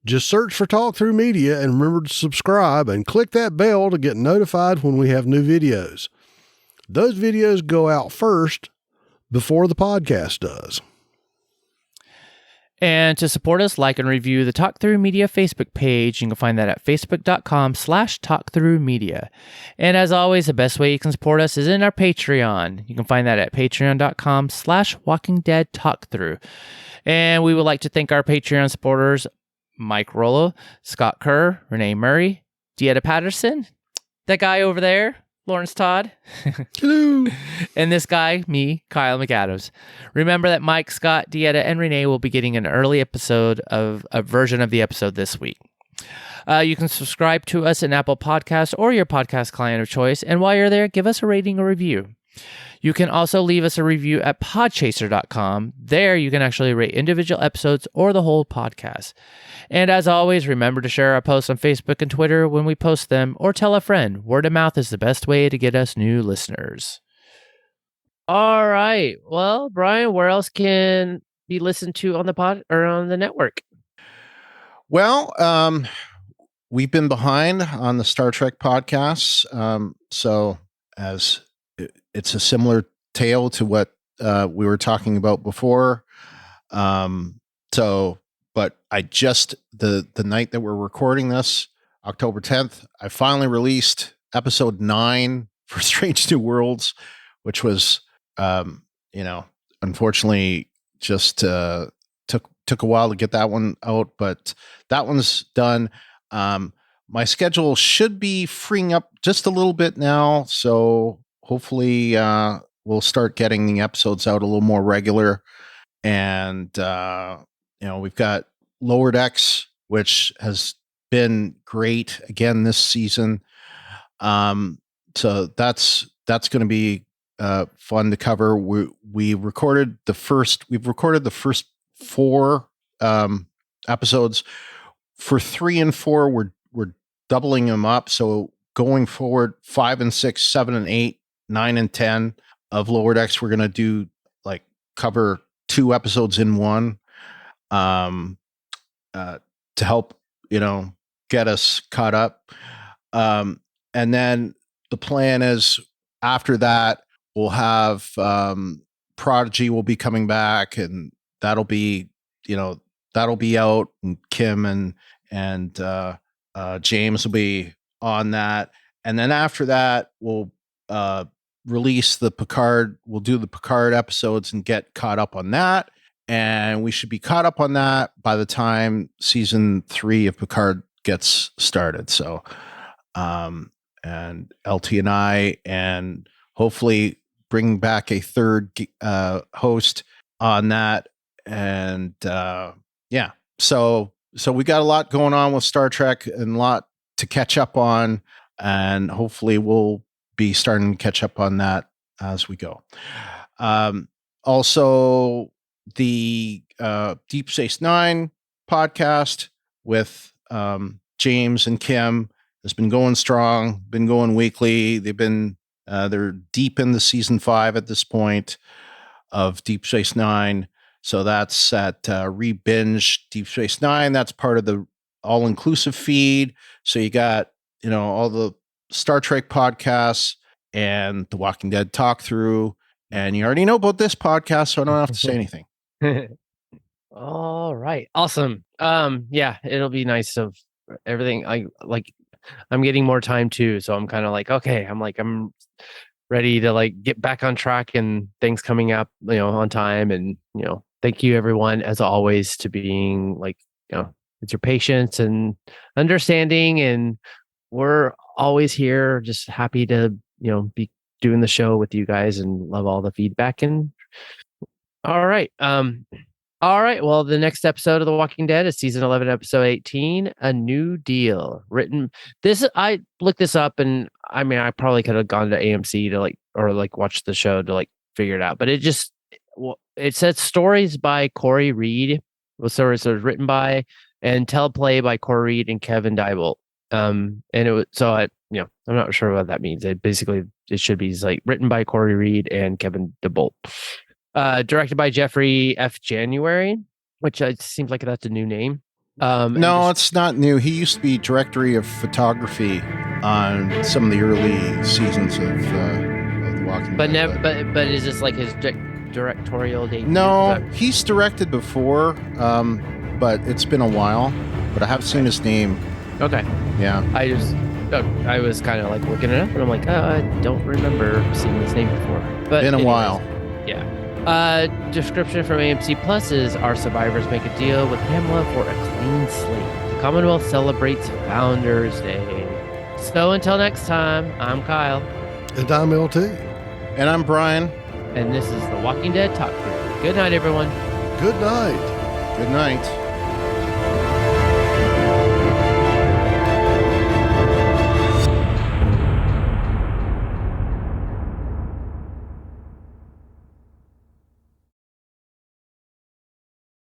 Just search for Talk Through Media and remember to subscribe and click that bell to get notified when we have new videos. Those videos go out first before the podcast does. And to support us, like and review the Talk Through Media Facebook page. You can find that at facebook.com/talkthroughmedia. And as always, the best way you can support us is in our Patreon. You can find that at patreon.com/walkingdeadtalkthrough. And we would like to thank our Patreon supporters, Mike Rollo, Scott Kerr, Renee Murray, Dieta Patterson, that guy over there, Lawrence Todd. Hello. And this guy, me, Kyle McAdams. Remember that Mike, Scott, Dieta, and Renee will be getting an early episode of a version of the episode this week. You can subscribe to us in Apple Podcasts or your podcast client of choice. And while you're there, give us a rating or review. You can also leave us a review at podchaser.com. There you can actually rate individual episodes or the whole podcast. And as always, remember to share our posts on Facebook and Twitter when we post them, or tell a friend. Word of mouth is the best way to get us new listeners. All right. Well, Brian, where else can be listened to on the pod or on the network? Well, we've been behind on the Star Trek podcasts. So as it's a similar tale to what we were talking about before. But I just, the night that we're recording this, October 10th, I finally released episode 9 for Strange New Worlds, which was, unfortunately just took a while to get that one out, but that one's done. My schedule should be freeing up just a little bit now, so hopefully we'll start getting the episodes out a little more regular. And we've got Lower Decks, which has been great again this season. So that's going to be fun to cover. We've recorded the first 4 episodes. For 3 and 4, we're doubling them up. So going forward, 5 and 6, 7 and 8, 9 and 10 of Lower Decks, we're going to do cover 2 episodes in one, to help, get us caught up. And then the plan is after that, we'll have, Prodigy will be coming back, and that'll be out, and Kim and James will be on that. And then after that, we'll, release the Picard. We'll do the Picard episodes and get caught up on that. And we should be caught up on that by the time season 3 of Picard gets started. So, LT and I, and hopefully bring back a third host on that. And so we got a lot going on with Star Trek and a lot to catch up on, and hopefully we'll be starting to catch up on that as we go. Also, the Deep Space Nine podcast with James and Kim has been going strong, been going weekly. They're deep into season 5 at this point of Deep Space Nine. So that's at Rebinge Deep Space Nine. That's part of the all-inclusive feed. So you got, all the Star Trek podcasts and the Walking Dead talk through. And you already know about this podcast, so I don't have to say anything. All right. Awesome. It'll be nice of everything. I'm getting more time too. So I'm kind of like, okay, I'm ready to get back on track and things coming up, on time. And, thank you everyone as always to being with your patience and understanding. And we're always here, just happy to, be doing the show with you guys and love all the feedback. And all right. Well, the next episode of The Walking Dead is season 11, episode 18, A New Deal. I looked this up, and I probably could have gone to AMC to watch the show to figure it out. But it said stories by Corey Reed. So it was written by and teleplay by Corey Reed and Kevin Diebold. And it was I'm not sure what that means. It should be written by Corey Reed and Kevin DeBolt. Directed by Jeffrey F. January, which seems like that's a new name. No, it's not new. He used to be director of photography on some of the early seasons of The Walking Dead. But is this his directorial debut? No, he's directed before, but it's been a while. But I have seen his name. Okay. Yeah. I was kind of looking it up, and I'm like, I don't remember seeing this name before. But been a while. Yeah. Description from AMC Plus is our survivors make a deal with Pamela for a clean slate. The Commonwealth celebrates Founders Day. So until next time, I'm Kyle. And I'm LT. And I'm Brian. And this is The Walking Dead Talk Through. Good night, everyone. Good night. Good night.